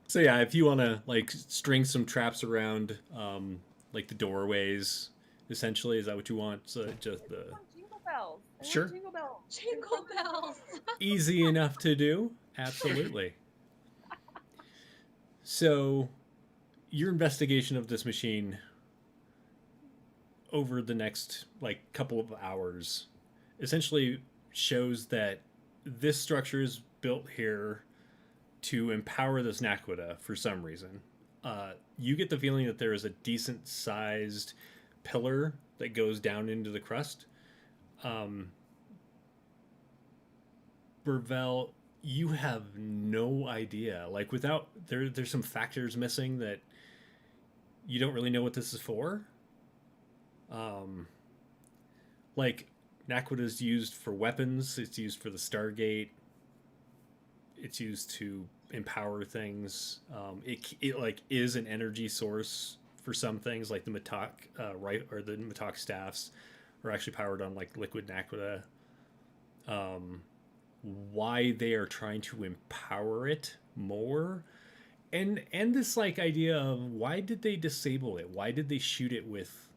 So yeah, if you want to like string some traps around, like the doorways, essentially, is that what you want? So just the Jingle bells. Sure. Jingle bells. Jingle bells. easy enough to do. Absolutely. So, your investigation of this machine over the next like couple of hours essentially shows that this structure is built here to empower this Naquita for some reason. You get the feeling that there is a decent sized pillar that goes down into the crust. Burvell, you have no idea. Like without there's some factors missing that you don't really know what this is for. Like Naquita is used for weapons. It's used for the Stargate. It's used to empower things. It like is an energy source for some things, like the Matok right, or the Matok staffs are actually powered on like liquid naquita. Um, why they are trying to empower it more, and this like idea of why did they disable it? Why did they shoot it with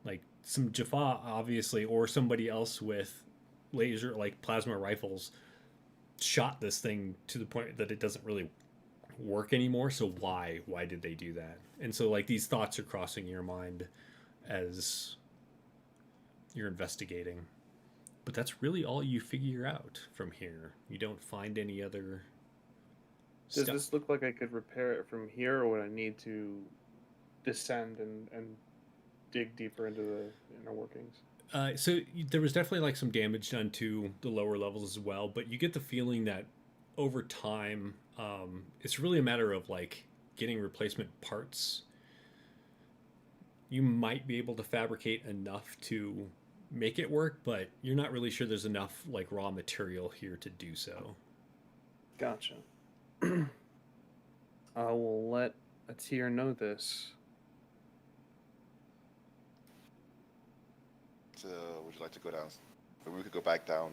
like some Jaffa, obviously, or somebody else with laser like plasma rifles shot this thing to the point that it doesn't really work anymore. So why did they do that? And so like these thoughts are crossing your mind as you're investigating. But that's really all you figure out from here. You don't find any other Does stuff. this look like I could repair it from here, or would I need to descend and dig deeper into the inner workings? So there was definitely like some damage done to the lower levels as well, but you get the feeling that over time, it's really a matter of like getting replacement parts. You might be able to fabricate enough to make it work, but you're not really sure there's enough like raw material here to do so. Gotcha. I will let Atir know this. So, would you like to go down? Maybe we could go back down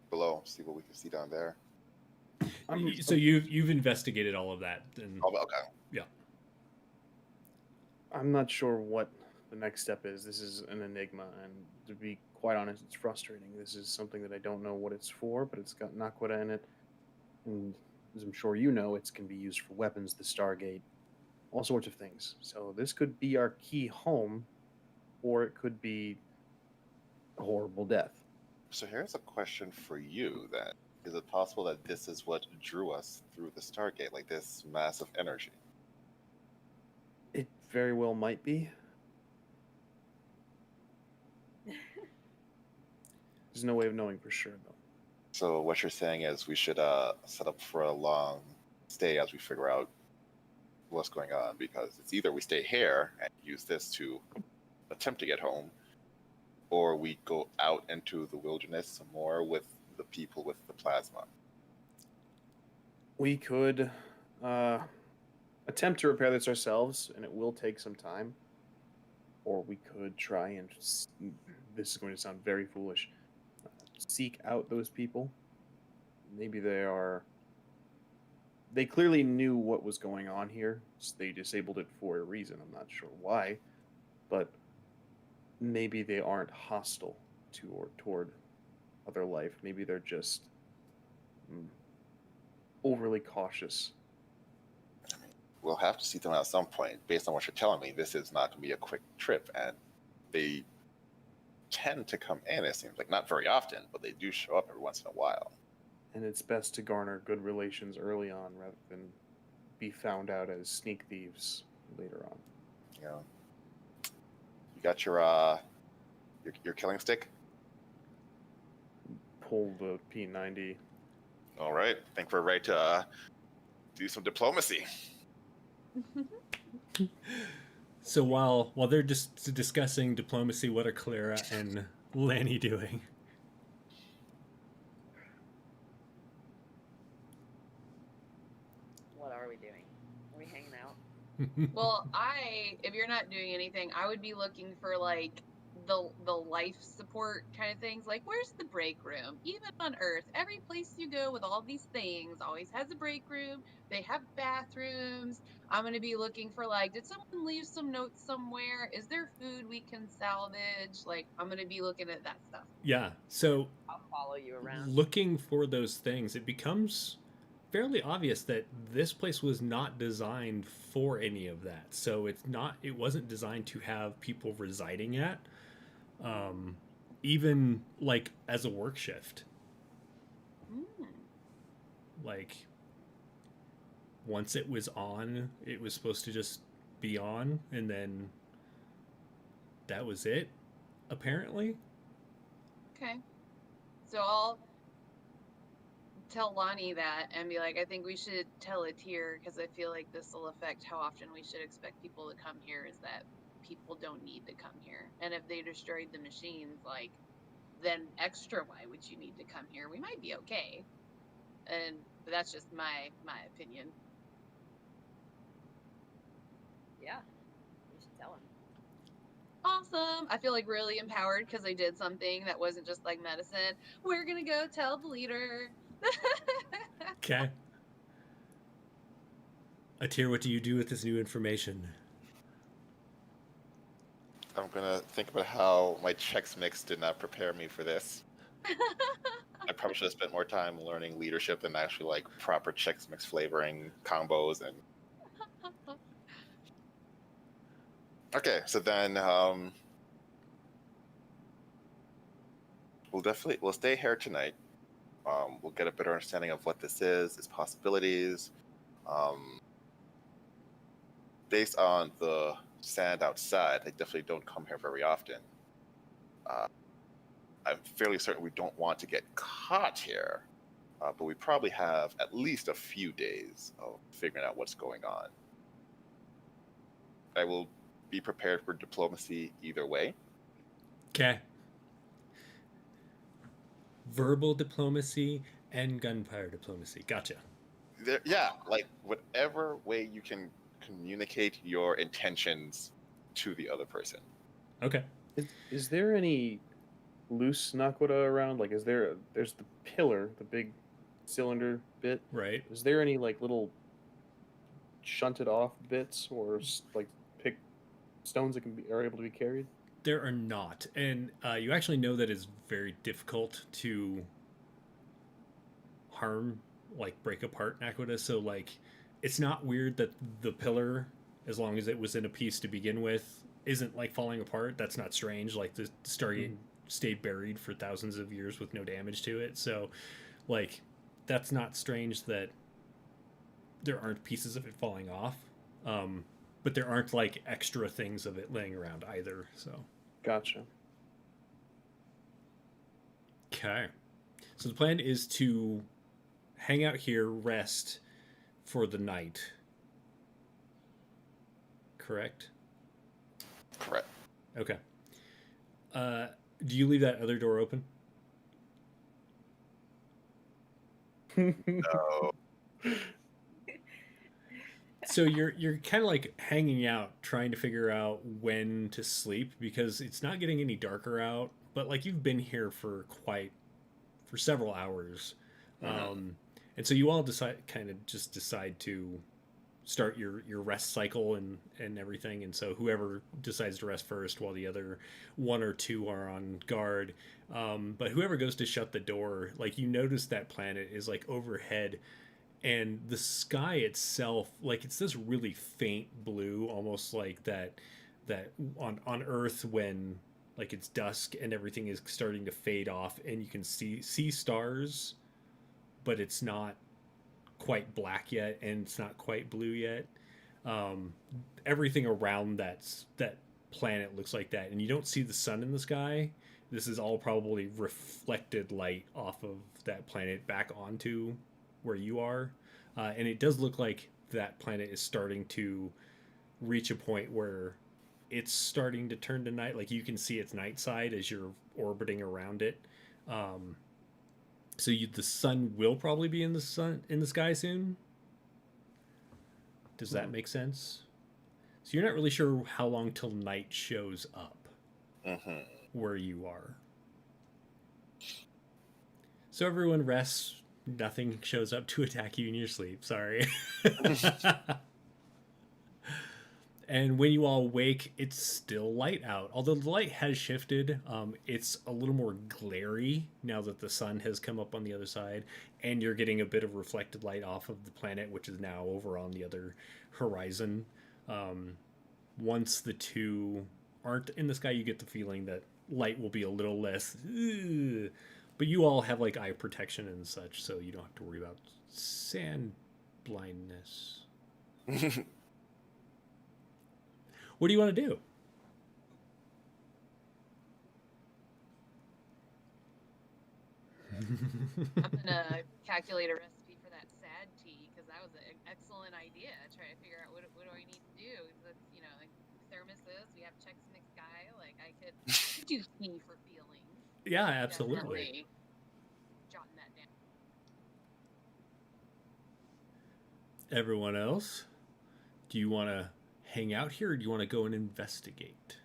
below, see what we can see down there. So you've investigated all of that, and Oh, okay. yeah. I'm not sure what the next step is. This is an enigma, and to be quite honest, it's frustrating. This is something that I don't know what it's for, but it's got naquita in it, and as I'm sure you know, it can be used for weapons, the Stargate, all sorts of things. So this could be our key home, or it could be a horrible death. So here's a question for you then. Is it possible that this is what drew us through the Stargate, like this massive energy? It very well might be. There's no way of knowing for sure, though. So what you're saying is we should set up for a long stay as we figure out what's going on, because it's either we stay here and use this to attempt to get home, or we go out into the wilderness some more with the people with the plasma. We could attempt to repair this ourselves, and it will take some time. Or we could try and, this is going to sound very foolish, seek out those people. Maybe they clearly knew what was going on here. So they disabled it for a reason. I'm not sure why, but maybe they aren't hostile to or toward other life. Maybe they're just overly cautious. We'll have to see them at some point. Based on what you're telling me, this is not going to be a quick trip, and they tend to come in, it seems like. Not very often, but they do show up every once in a while. And it's best to garner good relations early on rather than be found out as sneak thieves later on. You know, you got your killing stick. Pull the P90. All right, I think we're ready to do some diplomacy. So while they're just discussing diplomacy, what are Clara and Lanny doing? What are we doing? Are we hanging out? Well, if you're not doing anything, I would be looking for like the life support kind of things. Like, where's the break room? Even on Earth, every place you go with all these things always has a break room. They have bathrooms. I'm gonna be looking for like, did someone leave some notes somewhere? Is there food we can salvage? Like, I'm gonna be looking at that stuff. Yeah. So I'll follow you around. looking for those things, it becomes fairly obvious that this place was not designed for any of that. So it wasn't designed to have people residing at, even like as a work shift. Like once it was on, it was supposed to just be on, and then that was it, apparently. Okay. So I'll tell Lonnie that and be like, I think we should tell it here because I feel like this will affect how often we should expect people to come here, is that people don't need to come here. And if they destroyed the machines, like, then extra why would you need to come here? We might be okay. But that's just my opinion. Yeah, we should tell him. Awesome. I feel like really empowered because I did something that wasn't just like medicine. We're gonna go tell the leader. Okay. Atir, what do you do with this new information? I'm gonna think about how my Chex Mix did not prepare me for this. I probably should have spent more time learning leadership than actually like proper Chex Mix flavoring combos and. Okay, so then we'll stay here tonight. We'll get a better understanding of what this is, its possibilities. Based on the sand outside, I definitely don't come here very often. I'm fairly certain we don't want to get caught here, but we probably have at least a few days of figuring out what's going on. I will be prepared for diplomacy either way. Okay. Verbal diplomacy and gunfire diplomacy. Gotcha. Yeah, like whatever way you can communicate your intentions to the other person. Okay. Is there any loose naquadah around? Like, there's the pillar, the big cylinder bit. Right. Is there any like little shunted off bits or like pick stones that are able to be carried? There are not. And you actually know that it's very difficult to harm, like break apart naquadah. So like it's not weird that the pillar, as long as it was in a piece to begin with, isn't like falling apart. That's not strange. Like the Stargate stayed buried for thousands of years with no damage to it. So like that's not strange that there aren't pieces of it falling off. But there aren't like extra things of it laying around either. So Gotcha. okay. So the plan is to hang out here, rest for the night. Correct? Correct. Okay. Do you leave that other door open? No. So you're kind of like hanging out, trying to figure out when to sleep because it's not getting any darker out. But like you've been here for several hours, and so you all decide to start your rest cycle and everything. And so whoever decides to rest first, while the other one or two are on guard. But whoever goes to shut the door, like you notice that planet is like overhead. And the sky itself, like it's this really faint blue, almost like that on Earth when like it's dusk and everything is starting to fade off, and you can see stars, but it's not quite black yet, and it's not quite blue yet. Everything around that planet looks like that, and you don't see the sun in the sky. This is all probably reflected light off of that planet back onto where you are, and it does look like that planet is starting to reach a point where it's starting to turn to night. Like you can see its night side as you're orbiting around it. So the sun will probably be in the sky soon. Does that make sense? So you're not really sure how long till night shows up where you are. So everyone rests. Nothing shows up to attack you in your sleep. Sorry. And when you all wake, it's still light out. Although the light has shifted, it's a little more glary now that the sun has come up on the other side, and you're getting a bit of reflected light off of the planet, which is now over on the other horizon. Once the two aren't in the sky, you get the feeling that light will be a little less. But you all have like eye protection and such, so you don't have to worry about sand blindness. What do you want to do? I'm gonna calculate a recipe for that sad tea because that was an excellent idea. Trying to figure out what do I need to do. That's like thermoses. We have Chex Mix guy. Like I could do tea for feelings. Yeah, absolutely. Definitely jotting that down. Everyone else, do you want to hang out here or do you want to go and investigate?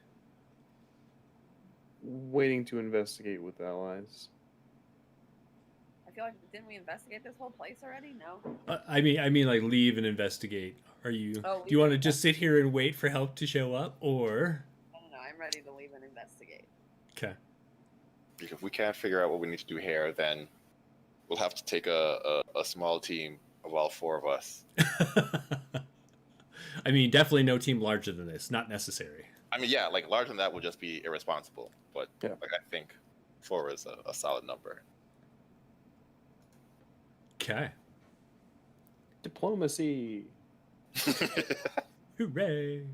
Waiting to investigate with allies. I feel like didn't we investigate this whole place already? No. I mean, like leave and investigate. Are you? Oh, Do you want to just sit here and wait for help to show up, or? I don't know. I'm ready to leave and investigate. Okay. If we can't figure out what we need to do here, then we'll have to take a small team of all 4 of us. I mean, definitely no team larger than this. Not necessary. I mean, yeah, like larger than that would just be irresponsible. But Yeah. like I think 4 is a solid number. Okay. Diplomacy. Hooray!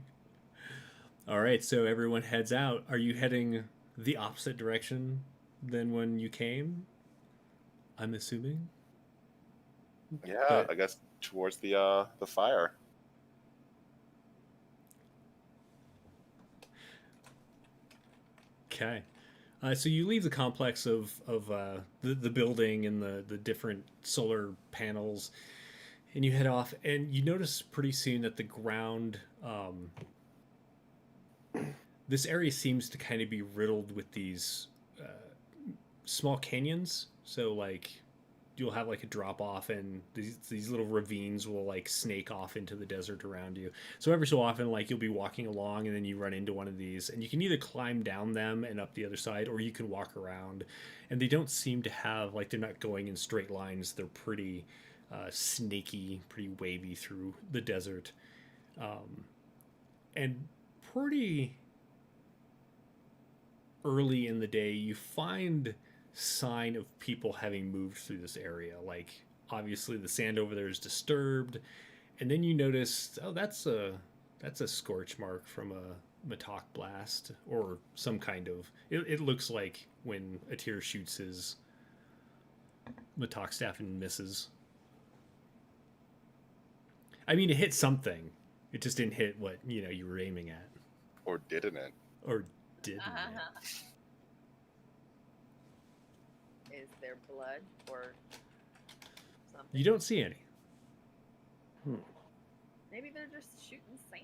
All right, so everyone heads out. Are you heading the opposite direction than when you came? I'm assuming. Yeah, But- I guess towards the fire. Okay. So you leave the complex of the building and the different solar panels, and you head off, and you notice pretty soon that the ground, this area seems to kind of be riddled with these small canyons. So like you'll have like a drop off, and these little ravines will like snake off into the desert around you. So every so often, like you'll be walking along, and then you run into one of these, and you can either climb down them and up the other side, or you can walk around. And they don't seem to have like they're not going in straight lines. They're pretty snaky, pretty wavy through the desert, and pretty early in the day, you find sign of people having moved through this area. Like obviously the sand over there is disturbed, and then you notice, oh, that's a scorch mark from a Matok blast or some kind of. It looks like when Atir shoots his Matok staff and misses. I mean, it hit something. It just didn't hit what you were aiming at, Or didn't it? or didn't it? Is there blood or something? You don't see any. Maybe they're just shooting sand.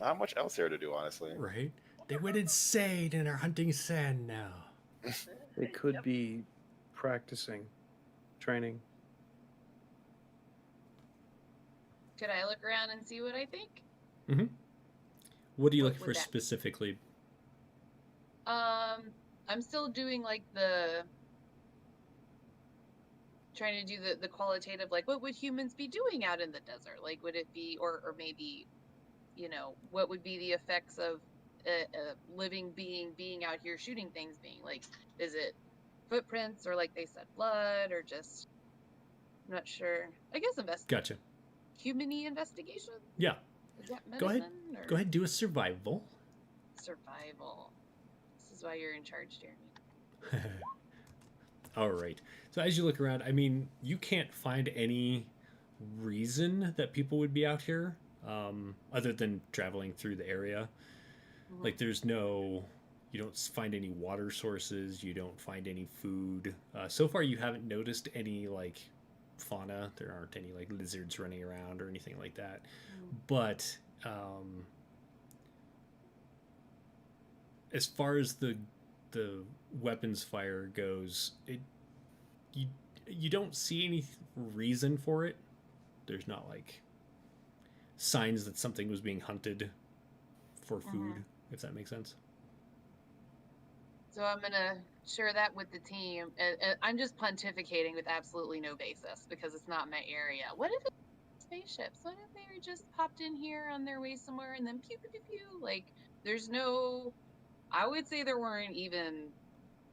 Not much else here to do, honestly. Right? They went insane and are hunting sand now. They could Yep. be practicing, training. Could I look around and see what I think? What are you What looking for would that be? specifically? I'm still doing like the trying to do the qualitative, like what would humans be doing out in the desert? Like would it be, or maybe, what would be the effects of a living being out here shooting things being like, is it footprints or like they said blood or just, I'm not sure. I guess Gotcha. human-y investigation? Yeah. Is that Go ahead. medicine? Or Go ahead, do a survival. survival. This is why you're in charge, Jeremy. All right. So as you look around, I mean, you can't find any reason that people would be out here, other than traveling through the area. Mhm. Like, you don't find any water sources. You don't find any food. So far, you haven't noticed any like fauna. There aren't any like lizards running around or anything like that. But as far as the weapons fire goes, you don't see any reason for it. There's not like signs that something was being hunted for food, if that makes sense. So I'm gonna share that with the team. And I'm just pontificating with absolutely no basis because it's not my area. What if it's spaceships? What if they were just popped in here on their way somewhere and then pew pew pew pew? Like, there's no. I would say there weren't even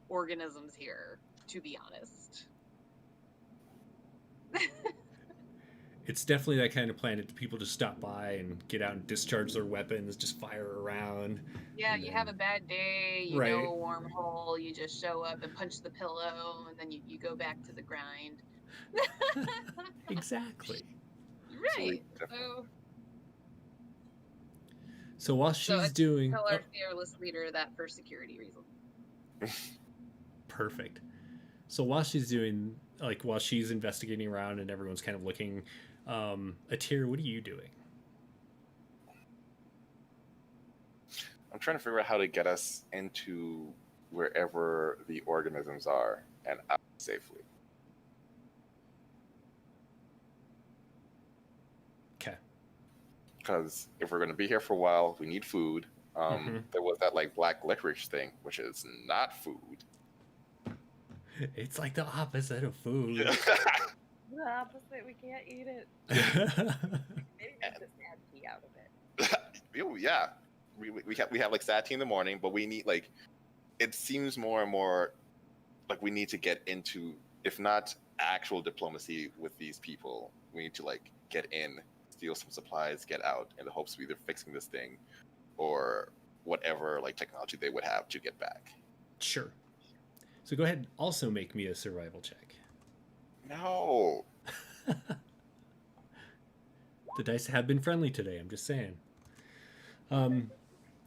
organisms here, to be honest. It's definitely that kind of planet that people just stop by and get out and discharge their weapons, just fire around. Yeah, And you have a then- bad day, you Right. know a wormhole, you just show up and punch the pillow, and then you go back to the grind. Exactly. Right. Absolutely. So So while So she's I doing tell our fearless leader that for security reasons. perfect. So while she's doing, like, while she's investigating around and everyone's kind of looking, Atir, what are you doing? I'm trying to figure out how to get us into wherever the organisms are and out safely. Okay. Because if we're going to be here for a while, we need food. Mhm. There was that like black licorice thing, which is not food. It's like the opposite of food. The opposite. We can't eat it. Maybe make the sad tea out of it. Ew, yeah, we have like sad tea in the morning, but we need like it seems more and more like we need to get into, if not actual diplomacy with these people, we need to like get in, steal some supplies, get out in the hopes of either fixing this thing or whatever like technology they would have to get back. Sure. So go ahead and also make me a survival check. No. The dice have been friendly today, I'm just saying.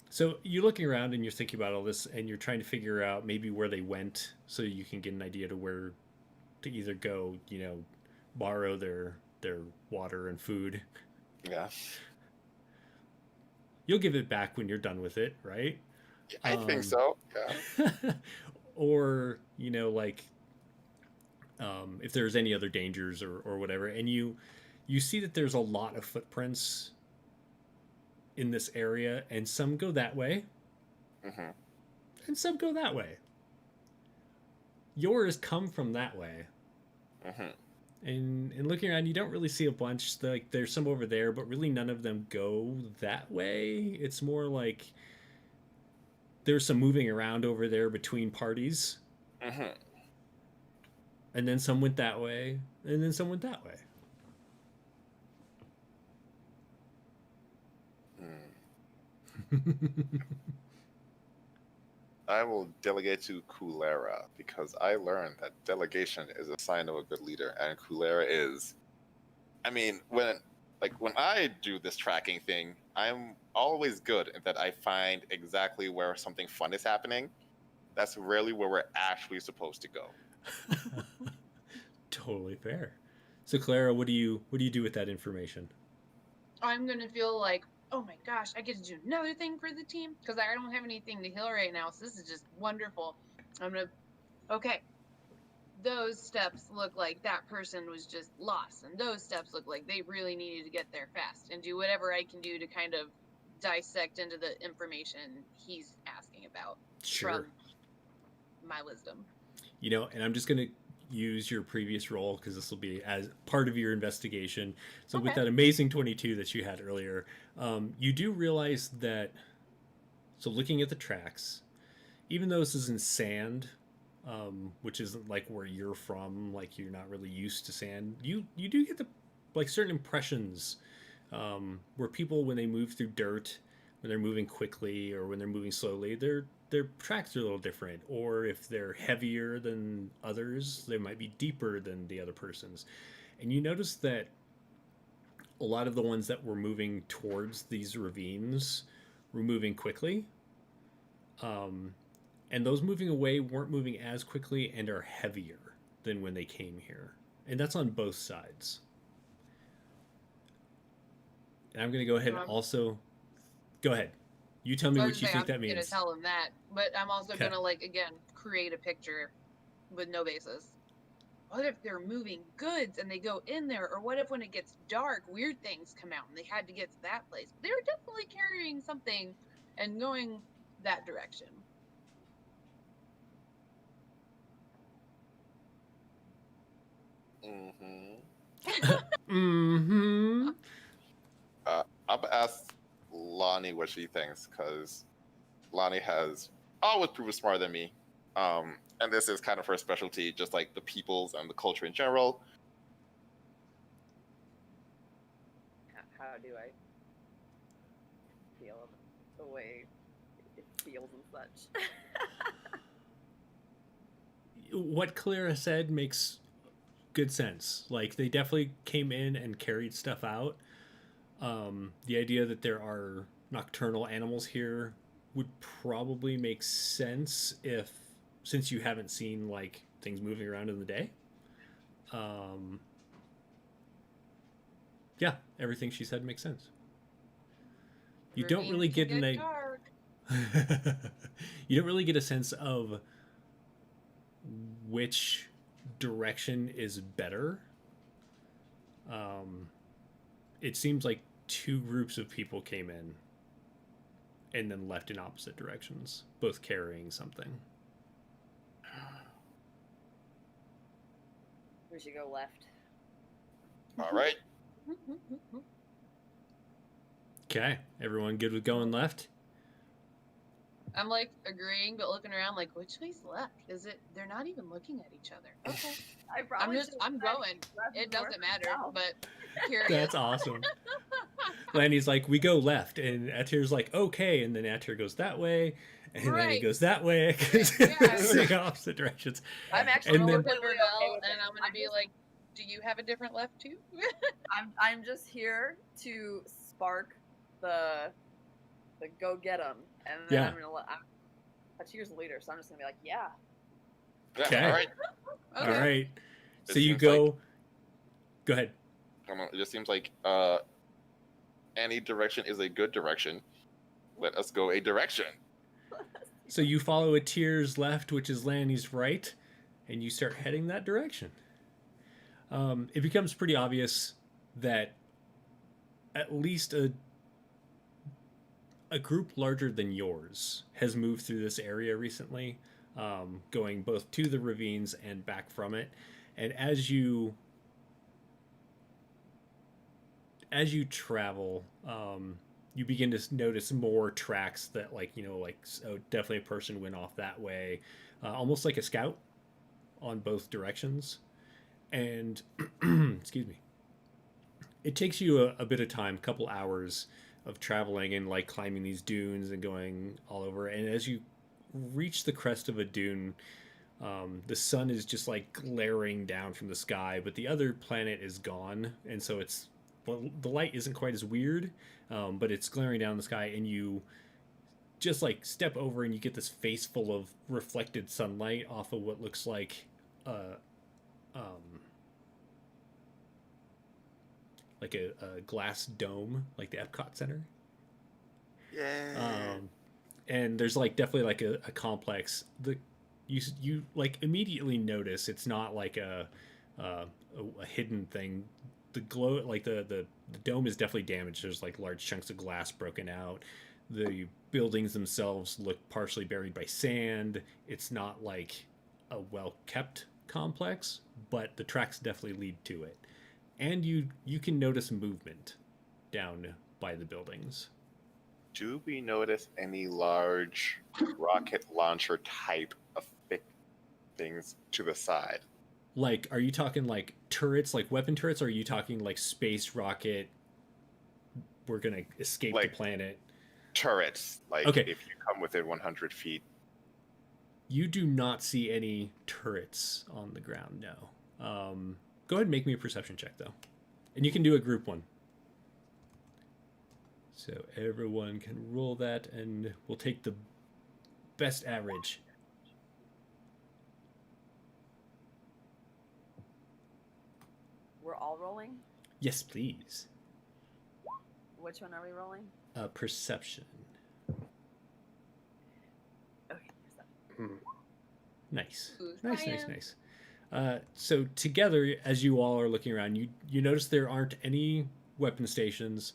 So you're looking around and you're thinking about all this and you're trying to figure out maybe where they went so you can get an idea to where to either go, you know, borrow their water and food. Yeah. You'll give it back when you're done with it, right? I think so. Yeah. Or, you know, like if there's any other dangers or whatever, and you see that there's a lot of footprints in this area, and some go that way, Mm-hmm. and some go that way. Yours come from that way. Mm-hmm. And looking around, you don't really see a bunch. Like there's some over there, but really none of them go that way. It's more like there's some moving around over there between parties. Mm-hmm. And then some went that way, and then some went that way. I will delegate to Kulera because I learned that delegation is a sign of a good leader, and Kulera is. I mean, when I do this tracking thing, I'm always good in that I find exactly where something fun is happening. That's rarely where we're actually supposed to go. Totally fair. So Clara, what do you do with that information? I'm gonna feel like, oh my gosh, I get to do another thing for the team because I don't have anything to heal right now, so this is just wonderful. Okay, those steps look like that person was just lost, and those steps look like they really needed to get there fast, and do whatever I can do to kind of dissect into the information he's asking about Sure. from my wisdom. You know, and I'm just going to use your previous role because this will be as part of your investigation. So with Okay. that amazing 22 that you had earlier, you do realize that, so looking at the tracks, even though this is in sand, which isn't like where you're from, like you're not really used to sand, you do get the like certain impressions where people, when they move through dirt, when they're moving quickly or when they're moving slowly, their tracks are a little different. Or if they're heavier than others, they might be deeper than the other person's. And you notice that a lot of the ones that were moving towards these ravines were moving quickly. And those moving away weren't moving as quickly and are heavier than when they came here. And that's on both sides. And I'm going to go ahead and also... Go ahead. You tell me what you think that means. I'm gonna tell him that, but I'm also Okay. gonna again create a picture with no basis. What if they're moving goods and they go in there, or what if when it gets dark, weird things come out and they had to get to that place? They were definitely carrying something and going that direction. Mm-hmm. Mm-hmm. I'm gonna ask Lonnie what she thinks because Lonnie has always proven smarter than me. And this is kind of her specialty, just like the peoples and the culture in general. How do I feel the way it feels and such? What Clara said makes good sense. Like, they definitely came in and carried stuff out. The idea that there are nocturnal animals here would probably make sense since you haven't seen like things moving around in the day. Yeah, everything she said makes sense. You don't really get dark. you don't really get a sense of which direction is better. It seems like two groups of people came in and then left in opposite directions, both carrying something. We should go left. All right. Okay, everyone good with going left? I'm like agreeing, but looking around like, which way's left? Is it? They're not even looking at each other. Okay, I'm going. It doesn't matter, but curious. That's awesome. Lanny's like, we go left, and Atir's like, okay, and then Atir goes that way, and then he goes that way, because it's opposite directions. I'm actually And then- look at Ravel, and I'm gonna be like, do you have a different left too? I'm just here to spark the go get 'em, and then Yeah. I'm gonna let. Atir's the leader, so I'm just gonna be like, yeah. Okay. All right. All right. It So you seems go. like- Go ahead. I don't know, it just seems like any direction is a good direction. Let us go a direction. So you follow Atir's left, which is Lanny's right, and you start heading that direction. It becomes pretty obvious that at least a group larger than yours has moved through this area recently, going both to the ravines and back from it. And as you travel, you begin to notice more tracks that, definitely a person went off that way, almost like a scout on both directions. And excuse me, it takes you a bit of time, a couple hours of traveling and like climbing these dunes and going all over. And as you reach the crest of a dune, the sun is just like glaring down from the sky, but the other planet is gone, and so the light isn't quite as weird, but it's glaring down the sky, and you just like step over and you get this face full of reflected sunlight off of what looks like a glass dome, like the Epcot Center. Yeah. And there's like definitely like a complex. You like immediately notice it's not like a hidden thing. The glow, like the dome is definitely damaged. There's like large chunks of glass broken out. The buildings themselves look partially buried by sand. It's not like a well kept complex, but the tracks definitely lead to it. And you can notice movement down by the buildings. Do we notice any large rocket launcher type of things to the side? Like, are you talking like turrets, like weapon turrets, or are you talking like space rocket? We're gonna escape the planet. Turrets, like Okay. if you come within 100 feet. You do not see any turrets on the ground. No. Go ahead and make me a perception check though, and you can do a group one. So everyone can roll that, and we'll take the best average. We're all rolling. Yes, please. Which one are we rolling? Perception. Okay, perception. Nice. Who's Nice. So together, as you all are looking around, you notice there aren't any weapon stations.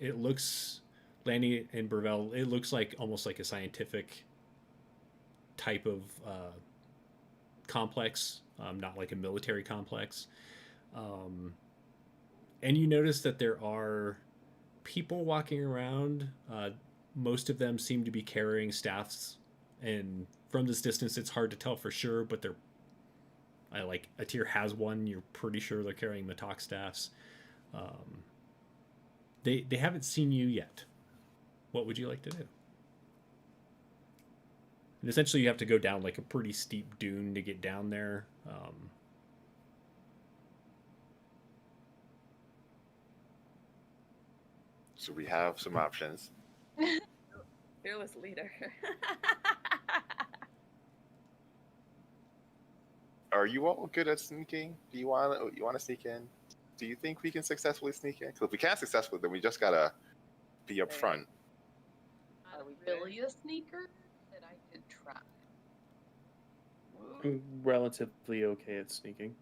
It looks, Lanny and Burvell, it looks like almost like a scientific type of complex, not like a military complex. And you notice that there are people walking around. Most of them seem to be carrying staffs, and from this distance, it's hard to tell for sure, but Atir has one. You're pretty sure they're carrying Matok staffs. They haven't seen you yet. What would you like to do? And essentially, you have to go down like a pretty steep dune to get down there. So we have some options. Fearless leader. are you all good at sneaking? Do you want to sneak in? Do you think we can successfully sneak in? Because if we can't successfully, then we just gotta be up front. Not Are we really a sneaker, but I could try. I'm relatively okay at sneaking.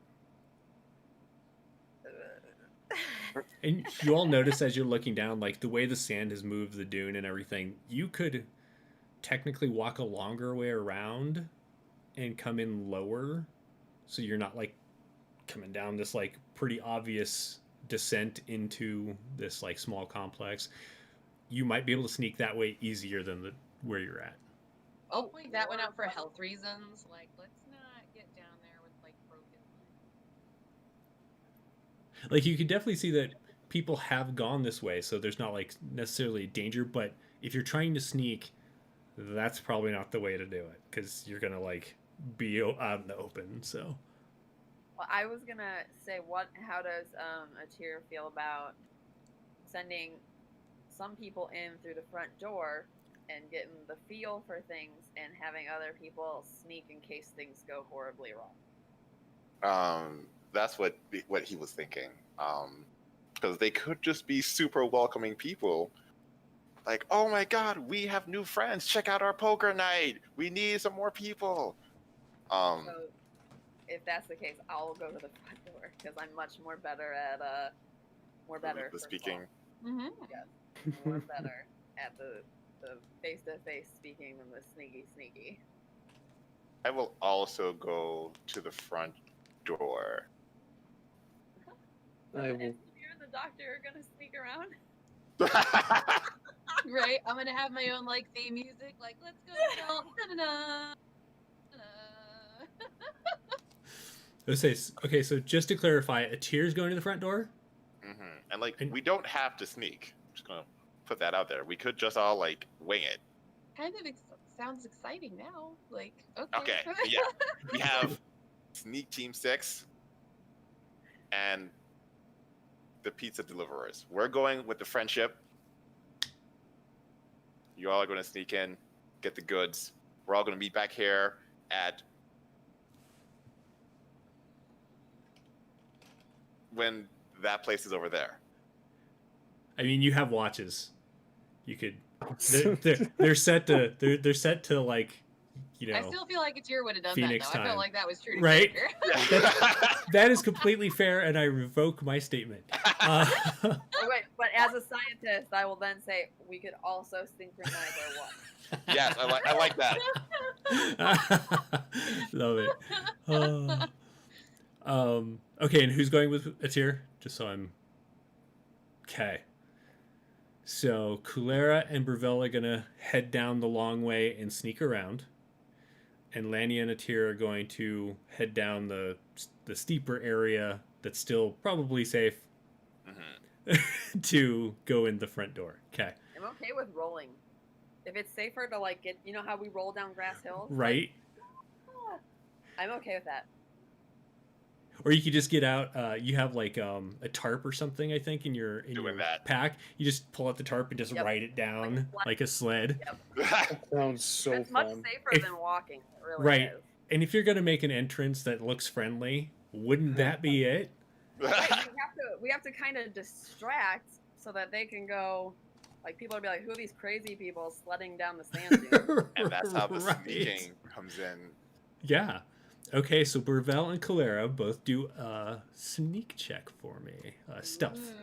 And you all notice as you're looking down, like the way the sand has moved the dune and everything, you could technically walk a longer way around and come in lower, so you're not like coming down this like pretty obvious descent into this like small complex. You might be able to sneak that way easier than the where you're at. I'll point that one out for health reasons. Like, let's not get down there with like broken legs. Like you could definitely see that people have gone this way, so there's not like necessarily danger, but if you're trying to sneak, that's probably not the way to do it, because you're gonna like be out in the open. So Well, I was gonna say, how does Atir feel about sending some people in through the front door and getting the feel for things, and having other people sneak in case things go horribly wrong? That's what he was thinking. Because they could just be super welcoming people. Like, oh my god, we have new friends. Check out our poker night. We need some more people. So, if that's the case, I'll go to the front door because I'm much more better at The speaking. Mm-hmm. Yes, more better at the face-to-face speaking than the sneaky. I will also go to the front door. I will. You and the doctor are gonna sneak around. Right? I'm gonna have my own like theme music. Like, let's go. Da-da-da. okay, so just to clarify, Atir's going to the front door. And like, we don't have to sneak. I'm just gonna put that out there. We could just all like wing it. Kind of sounds exciting now. Like, Okay, yeah. We have Sneak Team 6 and the pizza deliverers. We're going with the friendship. You all are going to sneak in, get the goods. We're all going to meet back here at when that place is over there. I mean, you have watches. You could. They're set to like, you know. I still feel like Atir would have done Phoenix that. Though. I time. felt like that was true to Right? character. That is completely fair, and I revoke my statement. Wait, but as a scientist, I will then say we could also synchronize our watch. Yes, I like that. Love it. Okay, and who's going with Atir? Just so I'm. Okay. So Kulera and Breville are gonna head down the long way and sneak around, and Lania and Atir are going to head down the steeper area that's still probably safe to go in the front door. Okay. I'm okay with rolling. If it's safer to like get, you know how we roll down grass hills? Right. I'm okay with that. Or you could just get out. You have like a tarp or something, I think, in your pack. You just pull out the tarp and just ride it down like a sled. Yep. That sounds so It's fun. much safer than walking. It really Right. is. And if you're gonna make an entrance that looks friendly, wouldn't that be it? We have to kind of distract so that they can go. Like, people will be like, "Who are these crazy people sledding down the sand dune?" And that's how the sneaking comes in. Yeah. Okay, so Breville and Kulera both do a sneak check for me. Stealth.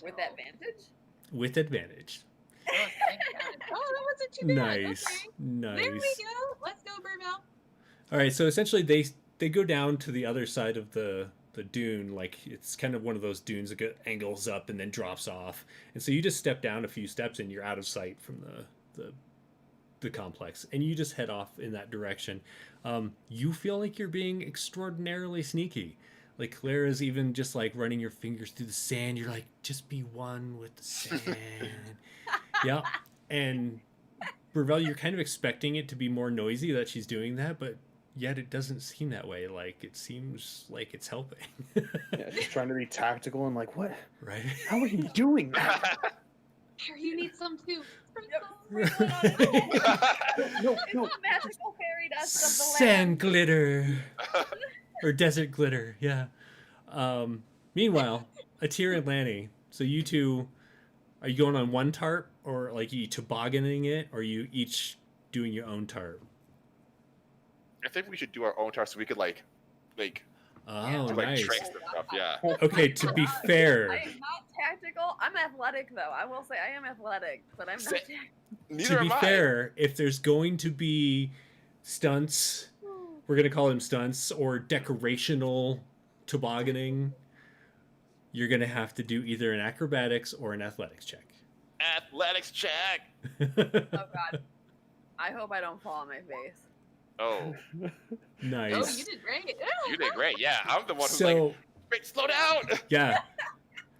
With advantage? With advantage. Oh, thank God. Oh, that wasn't too bad. Nice. Okay. Nice. There we go. Let's go, Breville. All right, so essentially they go down to the other side of the dune. Like, it's kind of one of those dunes that angles up and then drops off. And so you just step down a few steps and you're out of sight from the complex, and you just head off in that direction. You feel like you're being extraordinarily sneaky. Like, Clara's even just like running your fingers through the sand. You're like, just be one with the sand. Yeah. And Breville, you're kind of expecting it to be more noisy that she's doing that, but yet it doesn't seem that way. Like, it seems like it's helping. Yeah, just trying to be tactical and like, what? Right? How are you doing that? Here, you need some too. Yep, Sprinkle. sprinkle it on No, It's no. the magical fairy dust of the Sand land. glitter. Or desert glitter, yeah. Meanwhile, Atir and Lanny, so you two, are you going on one tarp, or like you tobogganing it, or are you each doing your own tarp? I think we should do our own chart so we could like Oh, do like nice. tricks and stuff. Yeah. Okay, to be I fair, am not tactical. I'm athletic though. I will say I am athletic, but I'm not Say- tactical. Neither to be am I. fair, if there's going to be stunts, we're gonna call them stunts, or decorational tobogganing, you're gonna have to do either an acrobatics or an athletics check. Athletics check. Oh god. I hope I don't fall on my face. Oh, Nice. Oh, you did great. you did great. Yeah, I'm the one who's So like, wait, slow down. yeah.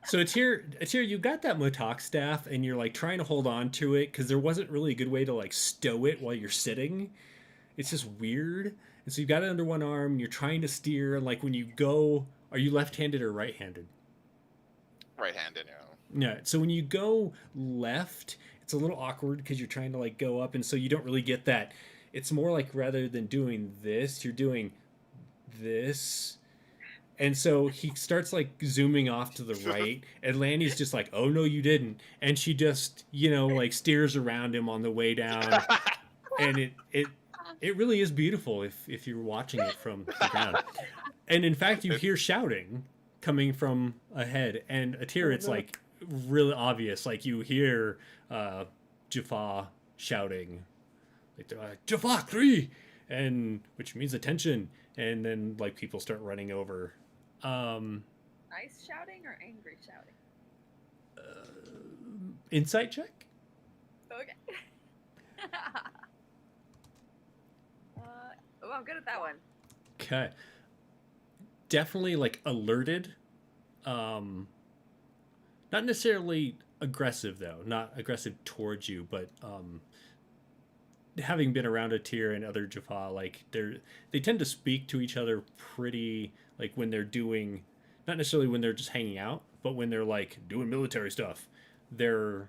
So Atir, you got that Motok staff, and you're like trying to hold on to it because there wasn't really a good way to like stow it while you're sitting. It's just weird. And so you got it under one arm, and you're trying to steer. And like when you go, are you left-handed or right-handed? Right-handed, you know. Yeah. So when you go left, it's a little awkward because you're trying to like go up, and so you don't really get that. It's more like rather than doing this, you're doing this. And so he starts like zooming off to the right, and Lanny's just like, "Oh no, you didn't!" And she just, like steers around him on the way down, and it really is beautiful if you're watching it from the ground. And in fact, you hear shouting coming from ahead, and Atir, it's like really obvious. Like you hear Jaffa shouting, like Jaffa 3, and which means attention. And then like people start running over. Nice shouting or angry shouting? Insight check. Okay. Oh, I'm good at that one. Okay. Definitely like alerted. Not necessarily aggressive though. Not aggressive towards you, but having been around Atir and other Jaffa, like they tend to speak to each other pretty like when they're doing, not necessarily when they're just hanging out, but when they're like doing military stuff, they're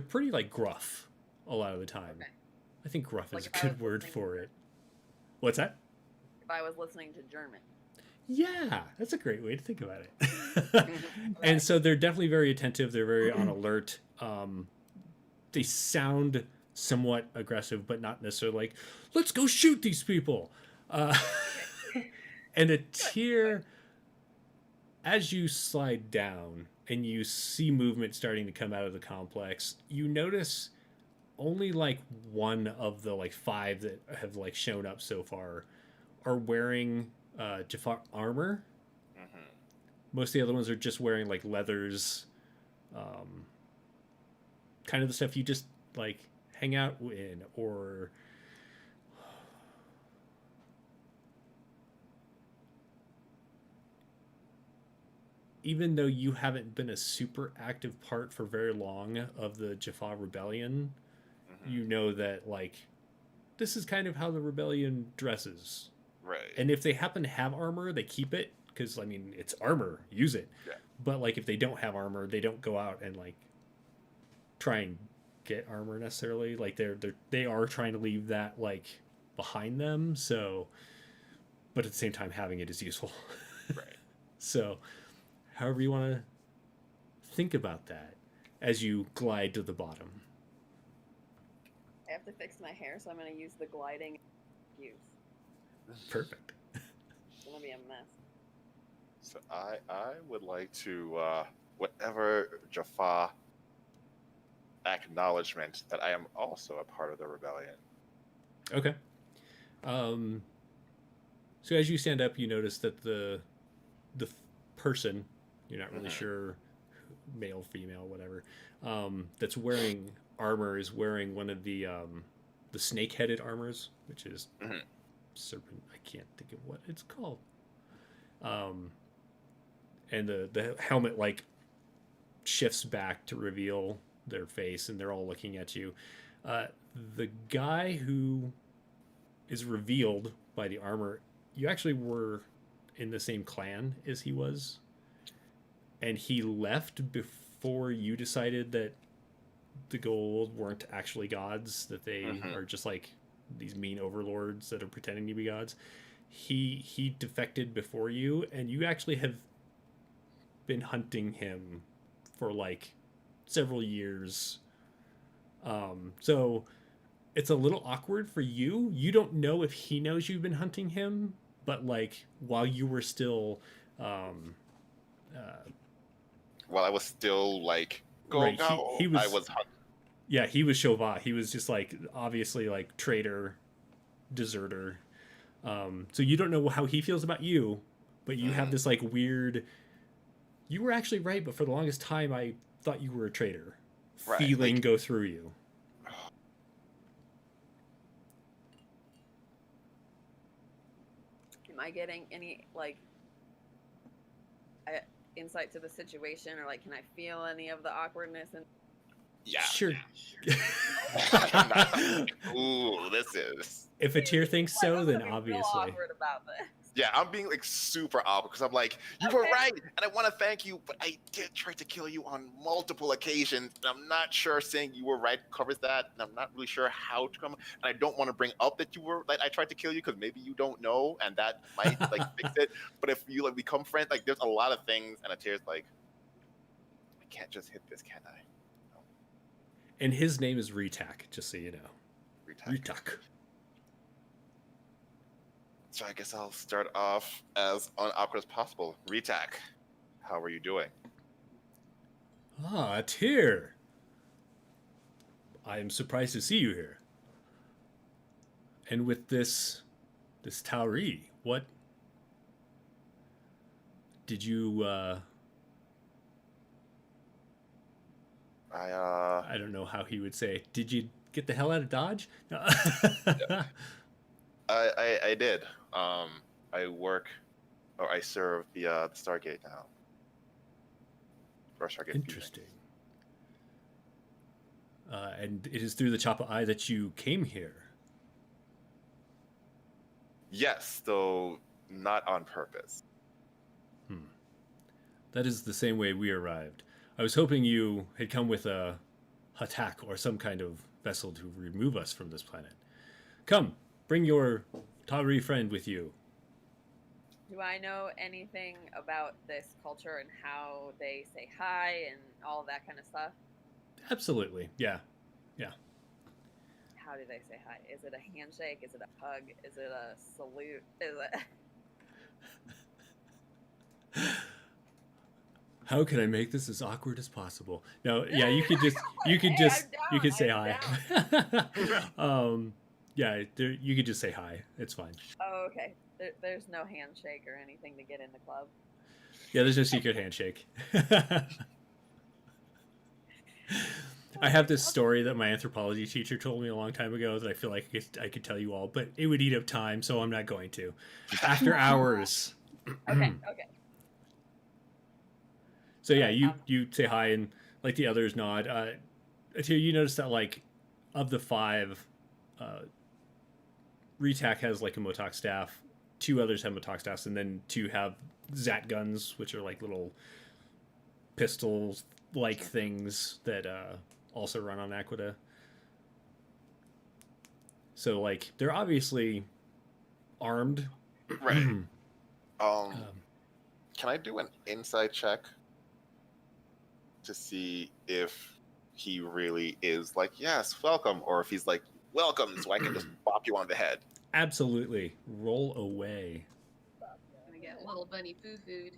pretty like gruff a lot of the time. Okay. I think gruff Like is if a I good was word listening for to it. What's that? If I was listening to German. Yeah, that's a great way to think about it. And so they're definitely very attentive. They're very on alert. They sound somewhat aggressive, but not necessarily like, let's go shoot these people. And Atir, as you slide down and you see movement starting to come out of the complex, you notice only like one of the like 5 that have like shown up so far are wearing Jafar armor. Mm-hmm. Most of the other ones are just wearing like leathers, kind of the stuff you just like hang out in, or even though you haven't been a super active part for very long of the Jaffa rebellion, Mm-hmm. you know that like this is kind of how the rebellion dresses. Right. And if they happen to have armor, they keep it because I mean it's armor, use it. Yeah. But like if they don't have armor, they don't go out and like try and get armor necessarily. Like they are trying to leave that like behind them. So, but at the same time, having it is useful. Right. So, however you want to think about that as you glide to the bottom. I have to fix my hair, so I'm going to use the gliding use. Perfect. It's going to be a mess. So I would like to whatever Jaffa acknowledgement that I am also a part of the rebellion. Okay. So as you stand up, you notice that the person, you're not really sure, male, female, whatever, that's wearing armor is wearing one of the snake-headed armors, which is serpent. I can't think of what it's called. And the helmet like shifts back to reveal their face, and they're all looking at you. The guy who is revealed by the armor, you actually were in the same clan as he was, and he left before you decided that the gold weren't actually gods, that they Mhm. are just like these mean overlords that are pretending to be gods. He defected before you, and you actually have been hunting him for like several years. So it's a little awkward for you. You don't know if he knows you've been hunting him, but like while you were still uh, While I was still like go right, go, he I was, was hunt. yeah, he was Chauvin. He was just like obviously like traitor, deserter. So you don't know how he feels about you, but you have this like weird. You were actually right, but for the longest time, I thought you were a traitor. Right, Feeling like- go through you. Am I getting any like insight to the situation, or like can I feel any of the awkwardness? And Yeah. Sure. Ooh, this is. If a tier thinks so, I'm then gonna be real obviously. awkward about this. Yeah, I'm being like super awkward because I'm like, you were Okay. right, and I want to thank you, but I did try to kill you on multiple occasions, and I'm not sure saying you were right covers that, and I'm not really sure how to come. And I don't want to bring up that you were like I tried to kill you because maybe you don't know, and that might like fix it. But if you like become friends, like there's a lot of things, and a tear's like, I can't just hit this, can I? And his name is Retak, just so you know. Retake. Retak. So I guess I'll start off as unawkward as possible. Retak, how are you doing? Ah, Tyr. I am surprised to see you here. And with this Tauri, what did you I don't know how he would say. Did you get the hell out of Dodge? No. I did. I work, or I serve the Stargate now. Or Stargate. Interesting. And it is through the Choppa Eye that you came here. Yes, though not on purpose. That is the same way we arrived. I was hoping you had come with a Hatak or some kind of vessel to remove us from this planet. Come, bring your Tauri friend with you. Do I know anything about this culture and how they say hi and all of that kind of stuff? Absolutely, yeah. How do they say hi? Is it a handshake? Is it a hug? Is it a salute? Is it... How can I make this as awkward as possible? No, yeah, you could say hi. Yeah, you could just say hi. It's fine. Oh, okay. There's no handshake or anything to get in the club. Yeah, there's no secret handshake. I have this story that my anthropology teacher told me a long time ago that I feel like I could tell you all, but it would eat up time, so I'm not going to. After hours. Okay. So yeah, you say hi and like the others nod. Atir, you notice that like of the 5, Retak has like a Motok staff, 2 others have Motok staffs, and then 2 have Zat guns, which are like little pistols like things that also run on Aquila. So like they're obviously armed. Right. Can I do an inside check to see if he really is like, yes, welcome, or if he's like, welcome, so I can just bop you on the head? Absolutely. Roll away. Gonna get little bunny poo food.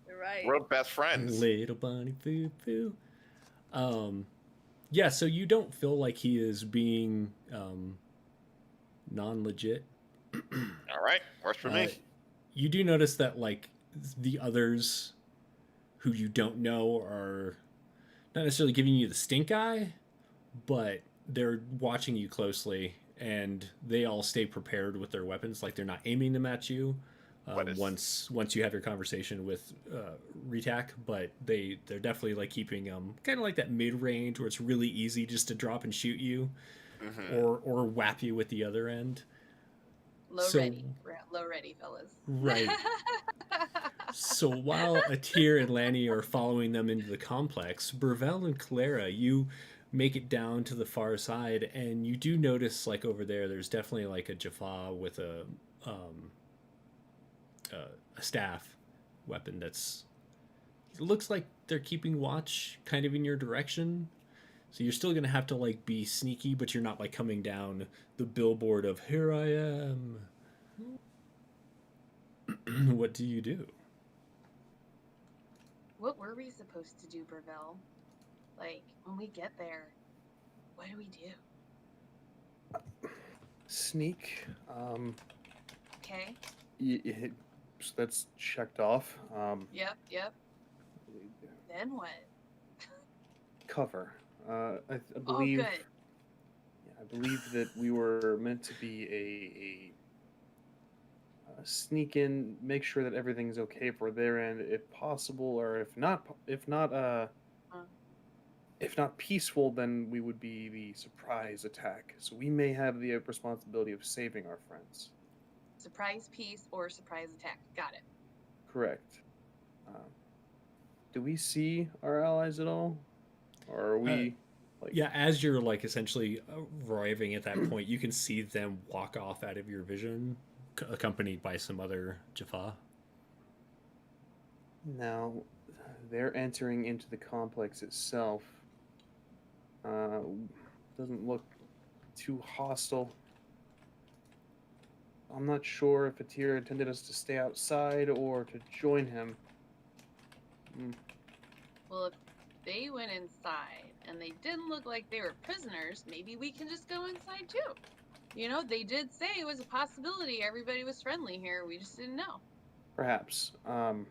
You're right. We're best friends. Little bunny foo foo. Yeah, so you don't feel like he is being non-legit. All right, works for me. You do notice that like the others who you don't know are not necessarily giving you the stink eye, but they're watching you closely, and they all stay prepared with their weapons. Like they're not aiming them at you once you have your conversation with Retak, but they're definitely like keeping kind of like that mid range where it's really easy just to drop and shoot you, or whap you with the other end. Low ready, fellas. Right. So while Atir and Lanny are following them into the complex, Burvel and Clara, you make it down to the far side, and you do notice, like, over there, there's definitely like a Jaffa with a staff weapon that's, it looks like they're keeping watch kind of in your direction. So you're still gonna have to like be sneaky, but you're not like coming down the billboard of "Here I am." What do you do? What were we supposed to do, Burvell? Like, when we get there, what do we do? Sneak. Okay. So that's checked off. Yep. Then what? Cover. I Oh, believe. good. Yeah, I believe that we were meant to be a sneak in, make sure that everything's okay for their end, if possible, or if not peaceful, then we would be the surprise attack. So we may have the responsibility of saving our friends. Surprise piece or surprise attack. Got it. Correct. Do we see our allies at all, or are we? Yeah, as you're like essentially arriving at that point, you can see them walk off out of your vision, accompanied by some other Jaffa. Now, they're entering into the complex itself. Doesn't look too hostile. I'm not sure if Atir intended us to stay outside or to join him. Well, if they went inside and they didn't look like they were prisoners, maybe we can just go inside too. You know, they did say it was a possibility. Everybody was friendly here. We just didn't know. Perhaps. What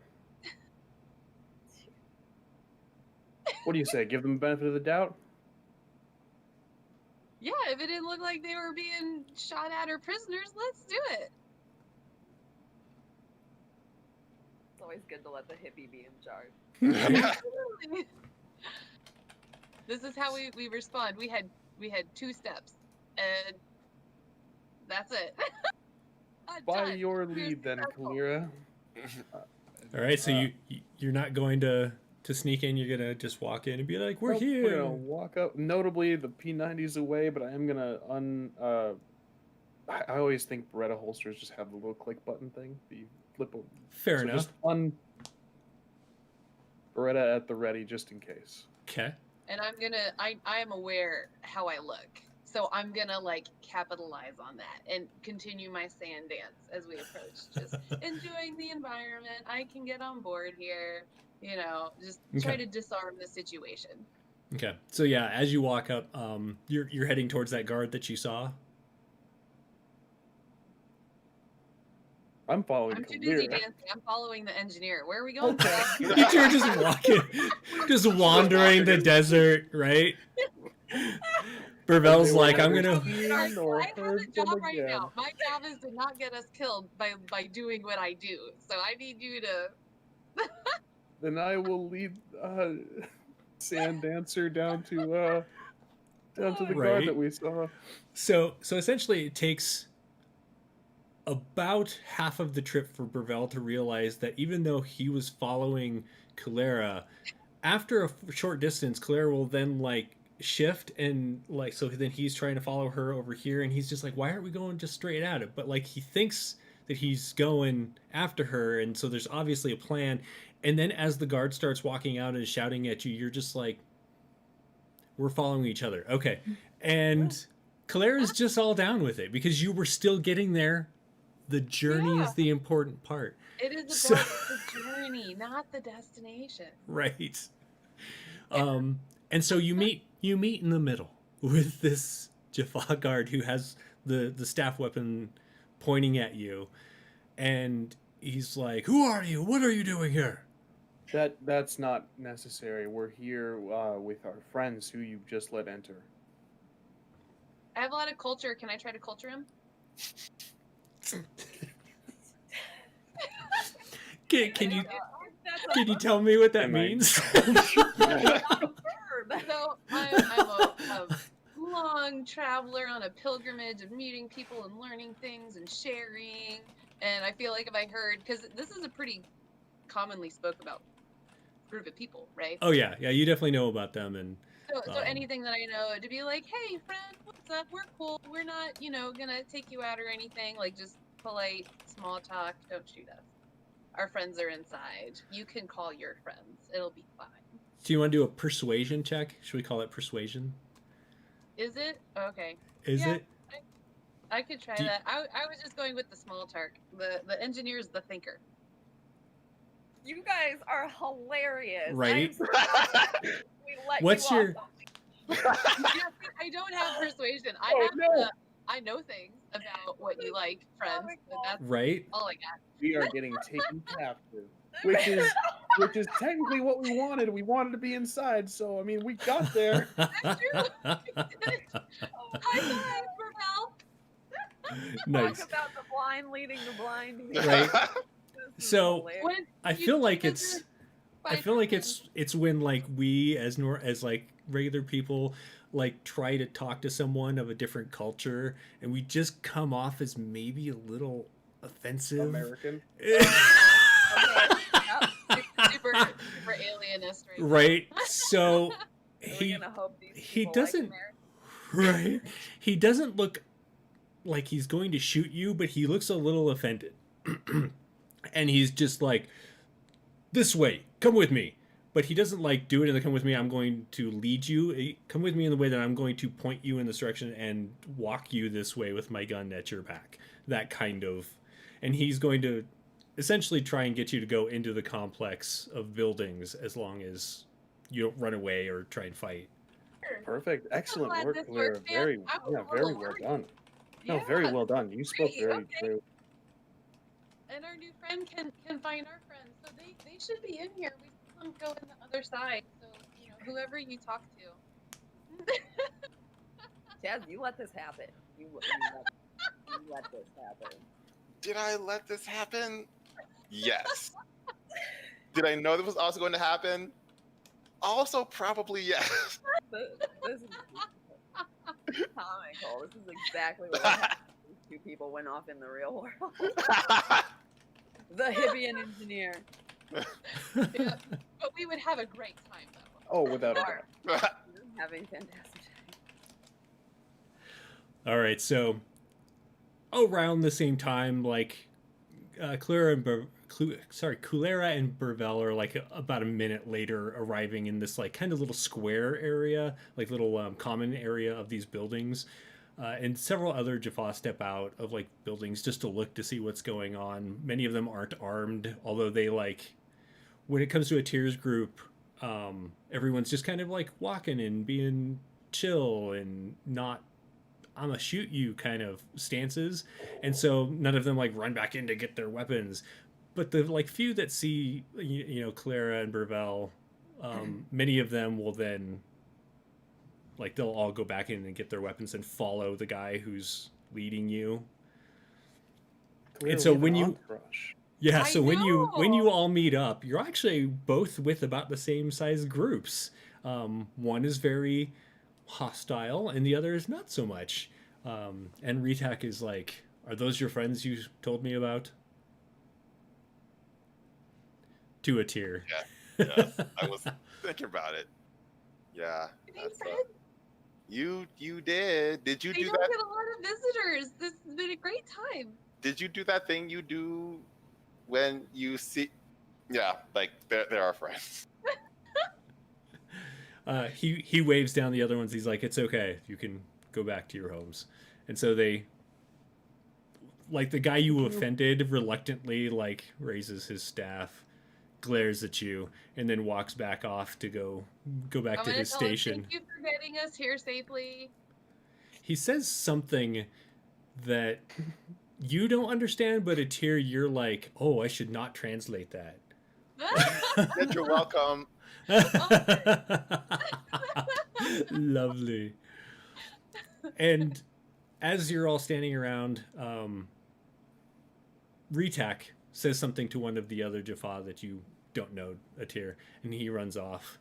do you say? Give them the benefit of the doubt? Yeah, if it didn't look like they were being shot at or prisoners, let's do it. It's always good to let the hippie be in charge. Absolutely. This is how we respond. We had 2 steps, and that's it. By Done. your We're lead, then, successful. Kalira. All right, so you're not going to sneak in. You're gonna just walk in and be like, "We're Nope, here." We're gonna walk up. Notably, the P90's away, but I am gonna I always think Beretta holsters just have the little click button thing. The flip. Fair so enough. Just Beretta at the ready, just in case. Okay. And I am aware how I look. So I'm gonna like capitalize on that and continue my sand dance as we approach. Just enjoying the environment. I can get on board here. You know, just try to disarm the situation. Okay. So yeah, as you walk up, you're heading towards that guard that you saw. I'm following. I'm too busy Kalira. dancing. I'm following the engineer. Where are we going? You two are just walking, just wandering the desert, right? Burvell's like, I'm gonna. I have a job right now. My job is to not get us killed by doing what I do. So I need you to. Then I will lead Sand Dancer down to the Right. guard that we saw. So essentially, it takes about half of the trip for Burvell to realize that even though he was following Kalera, after a short distance, Kalera will then like shift and like, so then he's trying to follow her over here, and he's just like, why aren't we going just straight at it? But like he thinks that he's going after her, and so there's obviously a plan. And then as the guard starts walking out and shouting at you, you're just like, we're following each other. Okay. And Kalera's just all down with it because you were still getting there. The journey is the important part. It is about the journey, not the destination. Right. And so you meet in the middle with this Jaffa guard who has the staff weapon pointing at you, and he's like, "Who are you? What are you doing here?" That's not necessary. We're here with our friends who you just let enter. I have a lot of culture. Can I try to culture him? Can you tell me what that means? So I'm a long traveler on a pilgrimage of meeting people and learning things and sharing. And I feel like if I heard, because this is a pretty commonly spoke about group of people, right? Oh yeah, you definitely know about them, and So anything that I know to be like, hey friend, what's up? We're cool. We're not, gonna take you out or anything. Like just polite, small talk. Don't shoot us. Our friends are inside. You can call your friends. It'll be fine. Do you want to do a persuasion check? Should we call it persuasion? Is it? Okay. Is Yeah, it? I could try that. I was just going with the small talk. The engineer's the thinker. You guys are hilarious. Right? We let What's you your- off. Yeah, I don't have persuasion. I know things about what you like, friends. But that's Right? all I got. We are getting taken captive, which is technically what we wanted. We wanted to be inside, so I mean, we got there. That's true. High five, Ravel. Nice. Talk about the blind leading the blind. Right. This is So, hilarious. When I you feel like trigger it's by I feel like friends. it's when like we as like regular people like try to talk to someone of a different culture and we just come off as maybe a little offensive. American. Okay, yep. super alienist right now. Right. So We're he gonna hope these he people doesn't- like America. right. He doesn't look like he's going to shoot you, but he looks a little offended. And he's just like, this way, come with me. But he doesn't like do it and come with me, I'm going to lead you. Come with me in the way that I'm going to point you in this direction and walk you this way with my gun at your back. That kind of. And he's going to essentially try and get you to go into the complex of buildings as long as you don't run away or try and fight. Perfect. Excellent glad work, this Clara. works, man. Very, I was yeah, a very little well worried. done. No, very well done. You spoke Great, very, okay. very. And our new friend can find our friends, so they should be in here. We just want to go in the other side. So whoever you talk to. Chad, you let this happen. You let this happen. Did I let this happen? Yes. Did I know this was also going to happen? Also, probably yes. This is comical. This is exactly what happened. These two people went off in the real world. The hippie and engineer. Yeah, but we would have a great time though. Oh, without a Are doubt. having fantastic time. All right, so around the same time, like Kulera and Burvell are like about a minute later arriving in this like kind of little square area, like little common area of these buildings. And several other Jaffa step out of like buildings just to look to see what's going on. Many of them aren't armed, although they like, when it comes to a tiers group, everyone's just kind of like walking and being chill and not I'ma shoot you kind of stances. And so none of them like run back in to get their weapons. But the like few that see, Clara and Burvell, many of them will then like they'll all go back in and get their weapons and follow the guy who's leading you. Clearly so an when you- entourage. Yeah, I so when you know. all meet up, you're actually both with about the same size groups. One is very hostile and the other is not so much. And Retak is like, are those your friends you told me about? To a tier. Yes, I was thinking about it. Yeah. Hey, That's, friend, you did. Did you we do don't that? get a lot of visitors. This has been a great time. Did you do that thing you do when you see? Yeah, like they're our friends. He waves down the other ones. He's like, it's okay. You can go back to your homes. And so they, like the guy you offended reluctantly like raises his staff, glares at you, and then walks back off to go back I'm to gonna his tell him, station. thank you for getting us here safely. He says something that you don't understand, but a tier you're like, oh, I should not translate that. You're welcome. Lovely. And as you're all standing around, Retak says something to one of the other Jaffa that you don't know, Atir, and he runs off.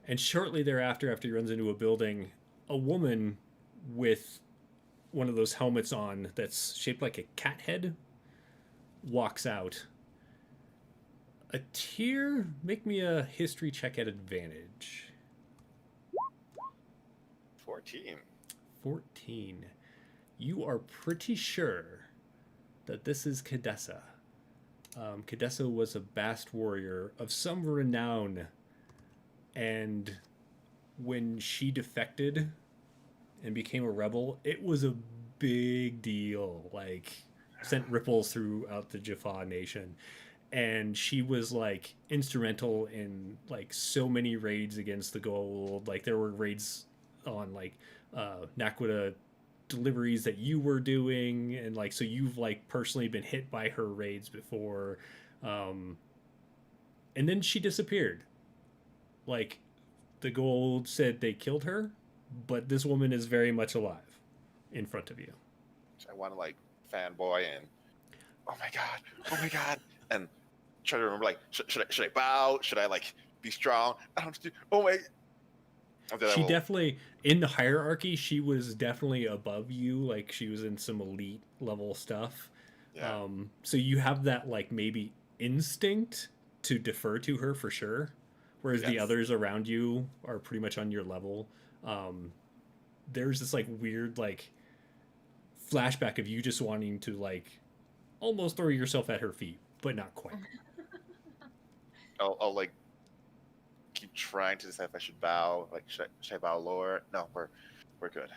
And shortly thereafter, after he runs into a building, a woman with one of those helmets on that's shaped like a cat head walks out. Atir, make me a history check at advantage. 14. 14. You are pretty sure that this is Cadessa. Cadessa was a Bast warrior of some renown, and when she defected and became a rebel, it was a big deal. Like, sent ripples throughout the Jaffa nation. And she was like instrumental in like so many raids against the Gold. Like, there were raids on like Naquita deliveries that you were doing, and like, so you've like personally been hit by her raids before. And then she disappeared. Like, the Gold said they killed her, but this woman is very much alive in front of you. I want to like fanboy and oh my god, and try to remember like should I bow? Should I like be strong? I don't do. Oh my. She definitely, in the hierarchy, she was definitely above you. Like, she was in some elite level stuff. Yeah. So you have that like maybe instinct to defer to her for sure, whereas the others around you are pretty much on your level. There's this like weird like flashback of you just wanting to like almost throw yourself at her feet, but not quite. I'll like keep trying to decide if I should bow. Like, should I bow lower? No, we're good.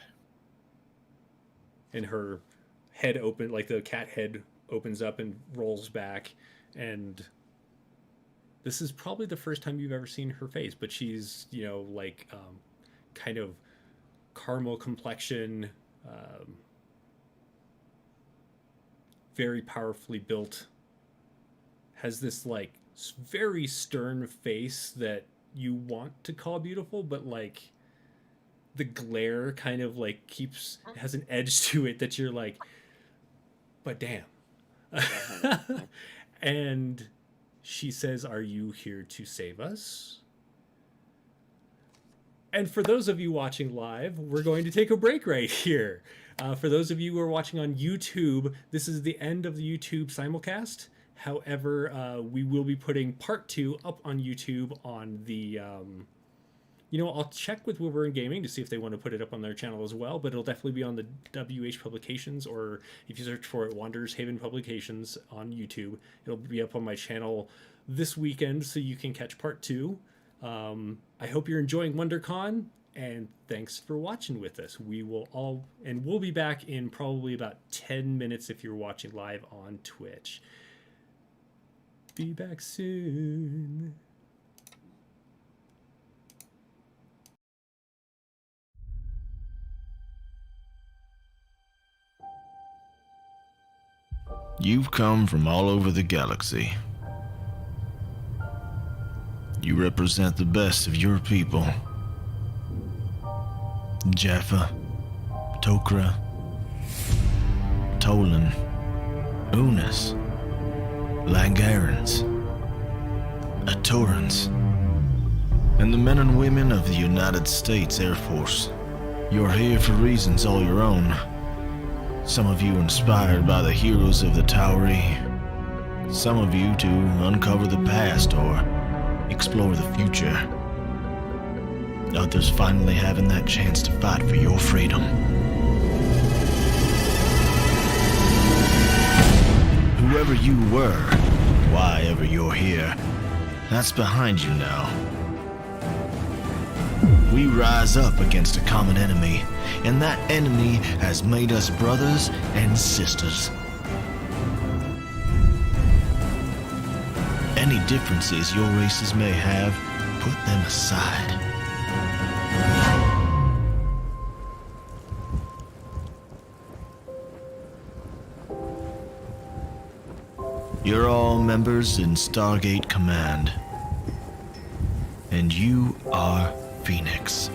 And her head open, like the cat head opens up and rolls back, and this is probably the first time you've ever seen her face, but she's, you know, like kind of caramel complexion, very powerfully built, has this like very stern face that you want to call beautiful, but like the glare kind of like has an edge to it that you're like, but damn. And she says, "Are you here to save us?" And for those of you watching live, we're going to take a break right here. For those of you who are watching on YouTube, this is the end of the YouTube simulcast. However, we will be putting part 2 up on YouTube on the... I'll check with Wolverine Gaming to see if they want to put it up on their channel as well, but it'll definitely be on the WH Publications, or if you search for it, Wanderers Haven Publications on YouTube, it'll be up on my channel this weekend, so you can catch part 2. I hope you're enjoying WonderCon, and thanks for watching with us. We'll be back in probably about 10 minutes if you're watching live on Twitch. Be back soon. You've come from all over the galaxy. You represent the best of your people. Jaffa, Tok'ra, Tolan, Unis, Langarans, Atorans, and the men and women of the United States Air Force. You're here for reasons all your own. Some of you inspired by the heroes of the Tauri. Some of you to uncover the past or explore the future. Others finally having that chance to fight for your freedom. Whoever you were, why ever you're here, that's behind you now. We rise up against a common enemy, and that enemy has made us brothers and sisters. Any differences your races may have, put them aside. You're all members in Stargate Command, and you are Phoenix.